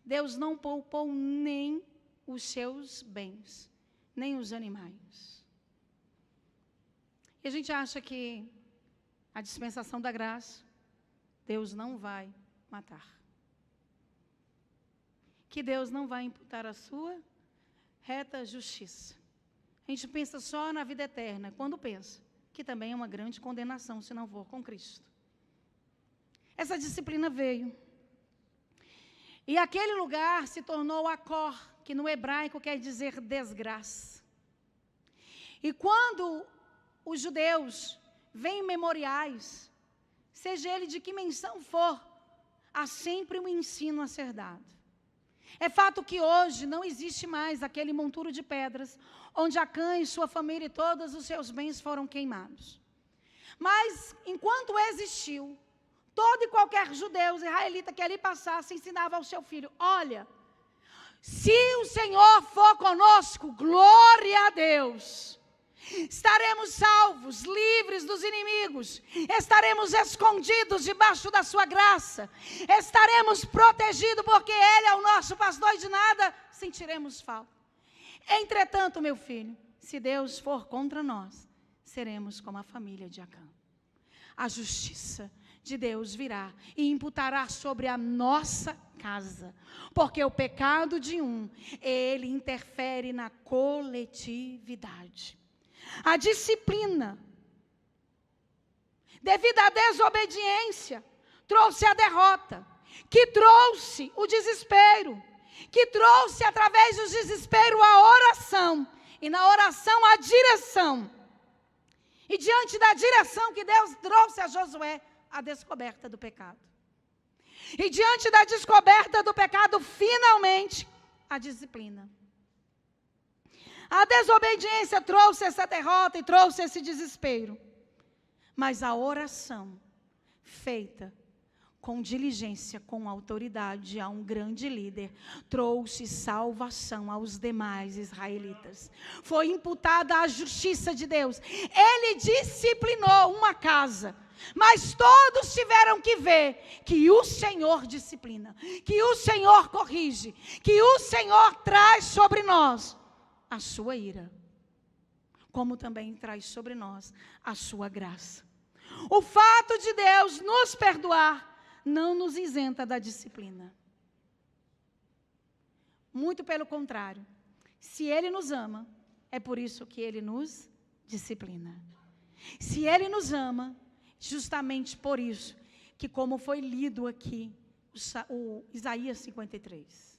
Deus não poupou nem os seus bens, nem os animais. E a gente acha que a dispensação da graça, Deus não vai matar. Que Deus não vai imputar a sua reta justiça. A gente pensa só na vida eterna, quando pensa que também é uma grande condenação se não for com Cristo. Essa disciplina veio. E aquele lugar se tornou Acor, que no hebraico quer dizer desgraça. E quando os judeus veem memoriais, seja ele de que menção for, há sempre um ensino a ser dado. É fato que hoje não existe mais aquele monturo de pedras, onde Acã e sua família e todos os seus bens foram queimados. Mas, enquanto existiu, todo e qualquer judeu israelita que ali passasse ensinava ao seu filho: olha, se o Senhor for conosco, glória a Deus, estaremos salvos, livres dos inimigos, estaremos escondidos debaixo da sua graça, estaremos protegidos porque Ele é o nosso pastor e de nada sentiremos falta. Entretanto, meu filho, se Deus for contra nós, seremos como a família de Acã. A justiça de Deus virá e imputará sobre a nossa casa, porque o pecado de um, ele interfere na coletividade. A disciplina, devido à desobediência, trouxe a derrota, que trouxe o desespero, que trouxe através do desespero a oração, e na oração a direção. E diante da direção que Deus trouxe a Josué, a descoberta do pecado. E diante da descoberta do pecado, finalmente, a disciplina. A desobediência trouxe essa derrota e trouxe esse desespero. Mas a oração, feita com diligência, com autoridade a um grande líder, trouxe salvação aos demais israelitas. Foi imputada a justiça de Deus. Ele disciplinou uma casa, mas todos tiveram que ver que o Senhor disciplina, que o Senhor corrige, que o Senhor traz sobre nós a sua ira, como também traz sobre nós a sua graça. O fato de Deus nos perdoar não nos isenta da disciplina. Muito pelo contrário. Se Ele nos ama, é por isso que Ele nos disciplina. Se Ele nos ama, justamente por isso, que como foi lido aqui, o Isaías 53.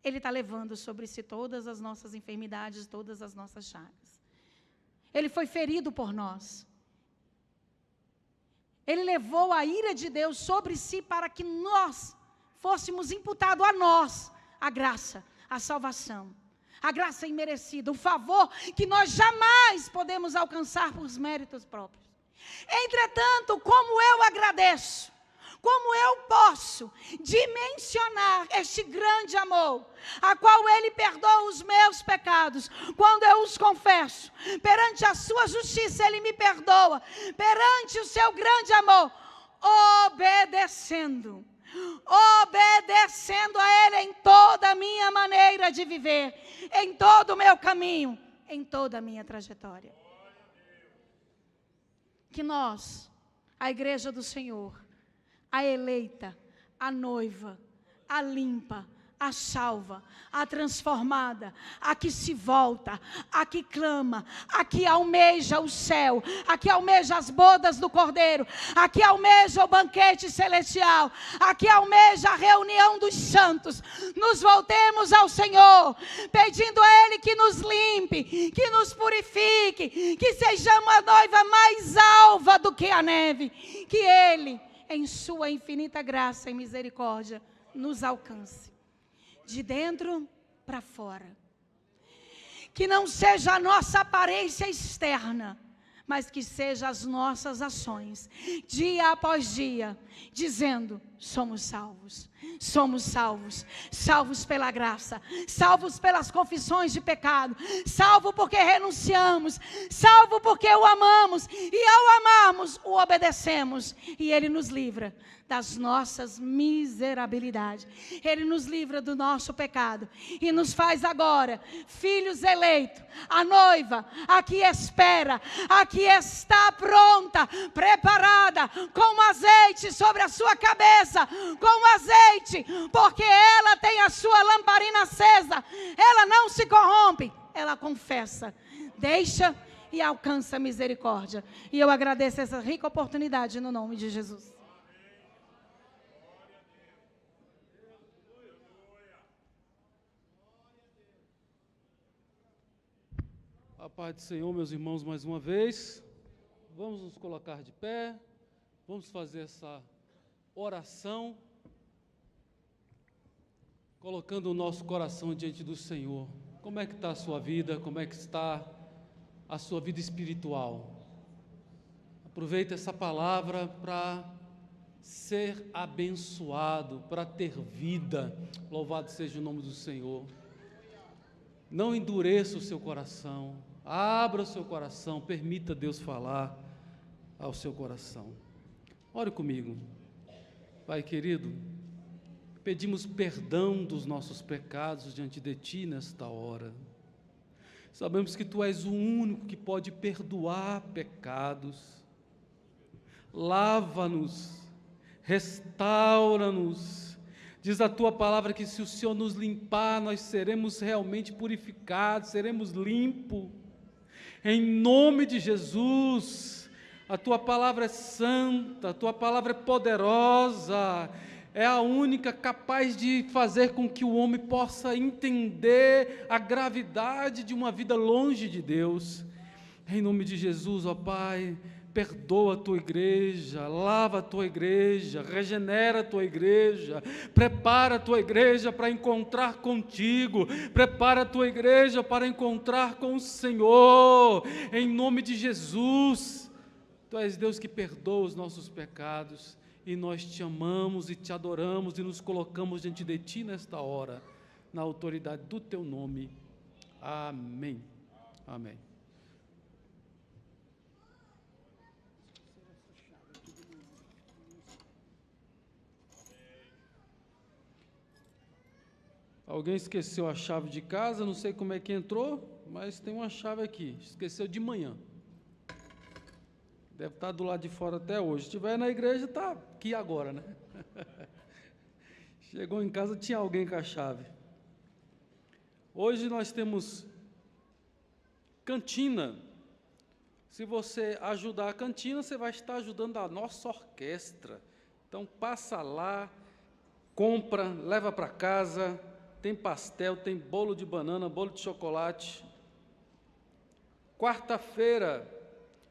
Ele está levando sobre si todas as nossas enfermidades, todas as nossas chagas. Ele foi ferido por nós. Ele levou a ira de Deus sobre si para que nós fôssemos imputados a nós a graça, a salvação, a graça imerecida, o favor que nós jamais podemos alcançar por méritos próprios. Entretanto, como eu agradeço, como eu posso dimensionar este grande amor, a qual Ele perdoa os meus pecados, quando eu os confesso, perante a sua justiça Ele me perdoa, perante o seu grande amor, obedecendo a Ele em toda a minha maneira de viver, em todo o meu caminho, em toda a minha trajetória. Que nós, a igreja do Senhor, a eleita, a noiva, a limpa, a salva, a transformada, a que se volta, a que clama, a que almeja o céu, a que almeja as bodas do Cordeiro, a que almeja o banquete celestial, a que almeja a reunião dos santos, nos voltemos ao Senhor, pedindo a Ele que nos limpe, que nos purifique, que sejamos a noiva mais alva do que a neve, que Ele, em sua infinita graça e misericórdia, nos alcance, de dentro para fora. Que não seja a nossa aparência externa, mas que seja as nossas ações, dia após dia, dizendo: somos salvos, somos salvos, salvos pela graça, salvos pelas confissões de pecado, salvo porque renunciamos, salvo porque o amamos, e ao amarmos, o obedecemos, e Ele nos livra das nossas miserabilidades, Ele nos livra do nosso pecado, e nos faz agora filhos eleitos, a noiva, a que espera, a que está pronta, preparada, com azeite sobre a sua cabeça, com azeite, porque ela tem a sua lamparina acesa, ela não se corrompe, ela confessa, deixa e alcança misericórdia. E eu agradeço essa rica oportunidade no nome de Jesus. A paz do Senhor, meus irmãos, mais uma vez. Vamos nos colocar de pé, vamos fazer essa oração, colocando o nosso coração diante do Senhor. Como é que está a sua vida? Como é que está a sua vida espiritual? Aproveita essa palavra para ser abençoado, para ter vida. Louvado seja o nome do Senhor. Não endureça o seu coração, abra o seu coração, permita Deus falar ao seu coração. Ore comigo. Pai querido, pedimos perdão dos nossos pecados diante de Ti nesta hora. Sabemos que Tu és o único que pode perdoar pecados. Lava-nos, restaura-nos. Diz a Tua palavra que se o Senhor nos limpar, nós seremos realmente purificados, seremos limpos. Em nome de Jesus, a Tua palavra é santa, a Tua palavra é poderosa, é a única capaz de fazer com que o homem possa entender a gravidade de uma vida longe de Deus. Em nome de Jesus, ó Pai, perdoa a Tua igreja, lava a Tua igreja, regenera a Tua igreja, prepara a Tua igreja para encontrar contigo, prepara a Tua igreja para encontrar com o Senhor, em nome de Jesus. Tu és Deus que perdoa os nossos pecados, e nós Te amamos e Te adoramos e nos colocamos diante de Ti nesta hora, na autoridade do Teu nome. Amém. Amém. Alguém esqueceu a chave de casa, não sei como é que entrou, mas tem uma chave aqui, esqueceu de manhã. Deve estar do lado de fora até hoje. Se estiver na igreja, está aqui agora, né? Chegou em casa, tinha alguém com a chave. Hoje nós temos cantina. Se você ajudar a cantina, você vai estar ajudando a nossa orquestra. Então passa lá, compra, leva para casa. Tem pastel, tem bolo de banana, bolo de chocolate. Quarta-feira,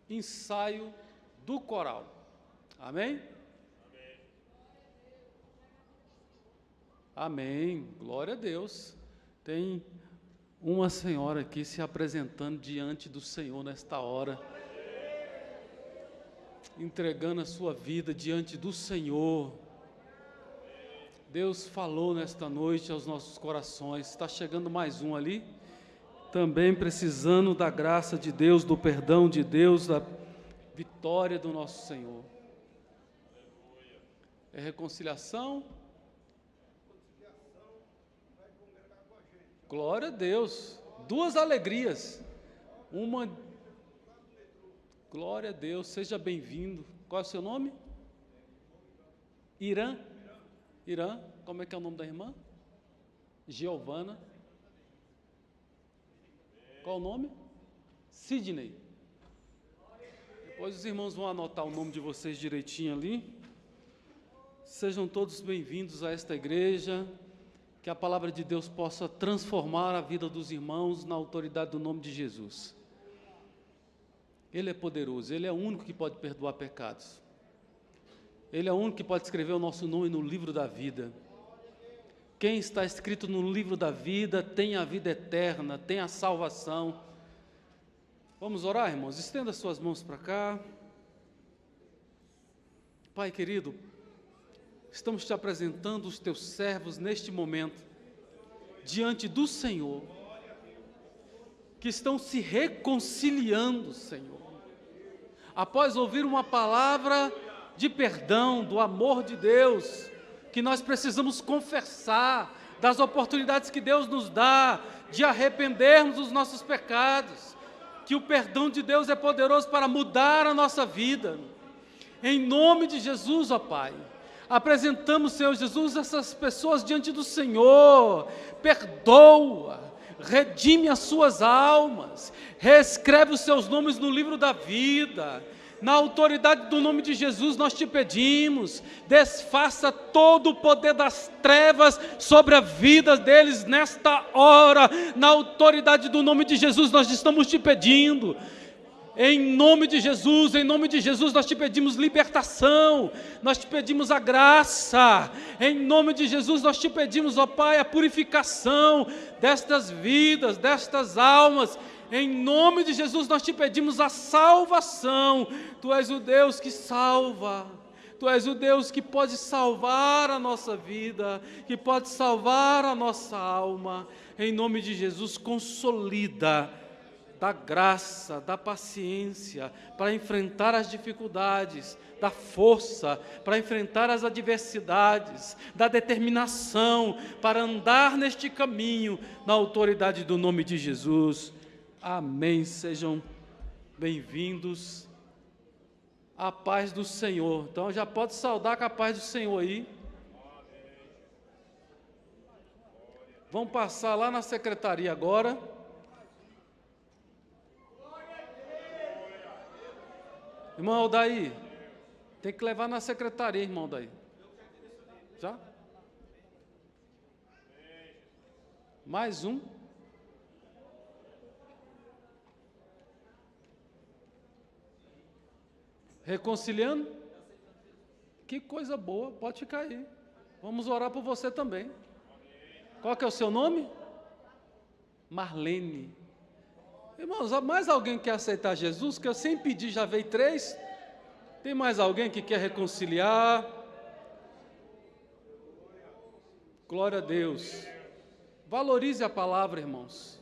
ensaio do coral. Amém? Amém. Glória a Deus. Tem uma senhora aqui se apresentando diante do Senhor nesta hora, entregando a sua vida diante do Senhor. Deus falou nesta noite aos nossos corações. Está chegando mais um ali, também precisando da graça de Deus, do perdão de Deus, da vitória do nosso Senhor. É reconciliação? Glória a Deus. Duas alegrias. Uma. Glória a Deus. Seja bem-vindo. Qual é o seu nome? Irã. Irã. Como é que é o nome da irmã? Giovana. Qual o nome? Sidney. Depois os irmãos vão anotar o nome de vocês direitinho ali. Sejam todos bem-vindos a esta igreja. Que a palavra de Deus possa transformar a vida dos irmãos na autoridade do nome de Jesus. Ele é poderoso, Ele é o único que pode perdoar pecados. Ele é o único que pode escrever o nosso nome no livro da vida. Quem está escrito no livro da vida tem a vida eterna, tem a salvação. Vamos orar, irmãos? Estenda suas mãos para cá. Pai querido, estamos te apresentando os teus servos neste momento, diante do Senhor, que estão se reconciliando, Senhor, após ouvir uma palavra de perdão, do amor de Deus, que nós precisamos confessar, das oportunidades que Deus nos dá, de arrependermos dos nossos pecados, que o perdão de Deus é poderoso para mudar a nossa vida. Em nome de Jesus, ó Pai, apresentamos, Senhor Jesus, essas pessoas diante do Senhor. Perdoa, redime as suas almas, reescreve os seus nomes no livro da vida. Na autoridade do nome de Jesus nós te pedimos, desfaça todo o poder das trevas sobre a vida deles nesta hora. Na autoridade do nome de Jesus nós estamos te pedindo. Em nome de Jesus nós te pedimos libertação, nós te pedimos a graça, em nome de Jesus nós te pedimos, ó Pai, a purificação destas vidas, destas almas, em nome de Jesus nós te pedimos a salvação. Tu és o Deus que salva, Tu és o Deus que pode salvar a nossa vida, que pode salvar a nossa alma. Em nome de Jesus, consolida, da graça, da paciência, para enfrentar as dificuldades, da força, para enfrentar as adversidades, da determinação, para andar neste caminho, na autoridade do nome de Jesus. Amém. Sejam bem-vindos. A paz do Senhor. Então já pode saudar com a paz do Senhor aí. Vamos passar lá na secretaria agora. Irmão Aldair, tem que levar na secretaria, irmão Aldair. Já? Mais um. Reconciliando? Que coisa boa, pode ficar aí. Vamos orar por você também. Qual que é o seu nome? Marlene. Irmãos, mais alguém quer aceitar Jesus? Que eu sem pedir já veio 3. Tem mais alguém que quer reconciliar? Glória a Deus. Valorize a palavra, irmãos.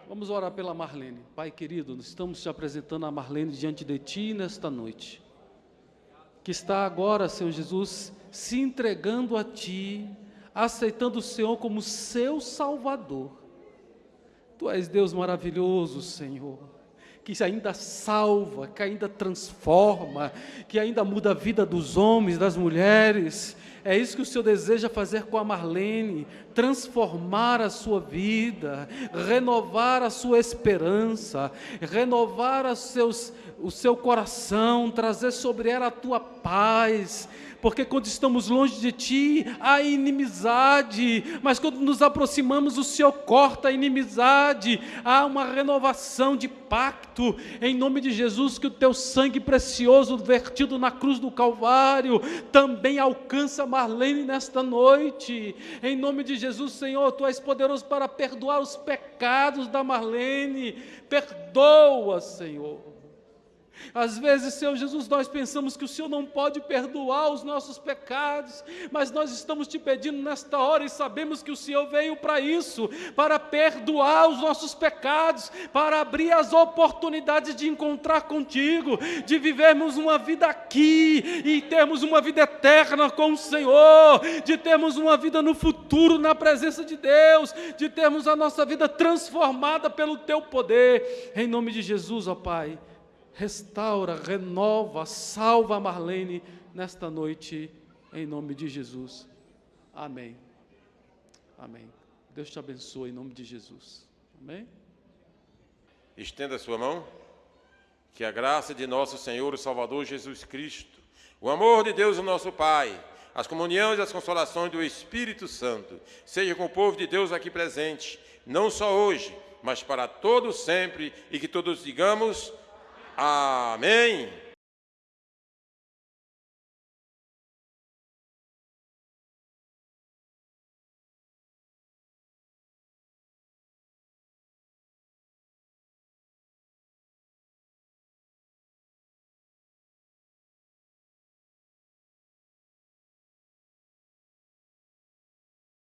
Vamos orar pela Marlene. Pai querido, estamos te apresentando a Marlene diante de Ti nesta noite, que está agora, Senhor Jesus, se entregando a Ti, aceitando o Senhor como seu Salvador. Tu és Deus maravilhoso, Senhor, que ainda salva, que ainda transforma, que ainda muda a vida dos homens, das mulheres. É isso que o Senhor deseja fazer com a Marlene, transformar a sua vida, renovar a sua esperança, renovar o seu coração, trazer sobre ela a Tua paz, porque quando estamos longe de Ti, há inimizade, mas quando nos aproximamos, o Senhor corta a inimizade, há uma renovação de pacto. Em nome de Jesus, que o Teu sangue precioso vertido na cruz do Calvário também alcança Marlene nesta noite. Em nome de Jesus, Senhor, Tu és poderoso para perdoar os pecados da Marlene. Perdoa, Senhor. Às vezes, Senhor Jesus, nós pensamos que o Senhor não pode perdoar os nossos pecados, mas nós estamos Te pedindo nesta hora e sabemos que o Senhor veio para isso, para perdoar os nossos pecados, para abrir as oportunidades de encontrar Contigo, de vivermos uma vida aqui e termos uma vida eterna com o Senhor, de termos uma vida no futuro na presença de Deus, de termos a nossa vida transformada pelo Teu poder. Em nome de Jesus, ó Pai, restaura, renova, salva a Marlene nesta noite, em nome de Jesus. Amém. Amém. Deus te abençoe em nome de Jesus. Amém. Estenda a sua mão. Que a graça de nosso Senhor e Salvador Jesus Cristo, o amor de Deus, o nosso Pai, as comunhões e as consolações do Espírito Santo, seja com o povo de Deus aqui presente, não só hoje, mas para todos sempre, e que todos digamos: Amém.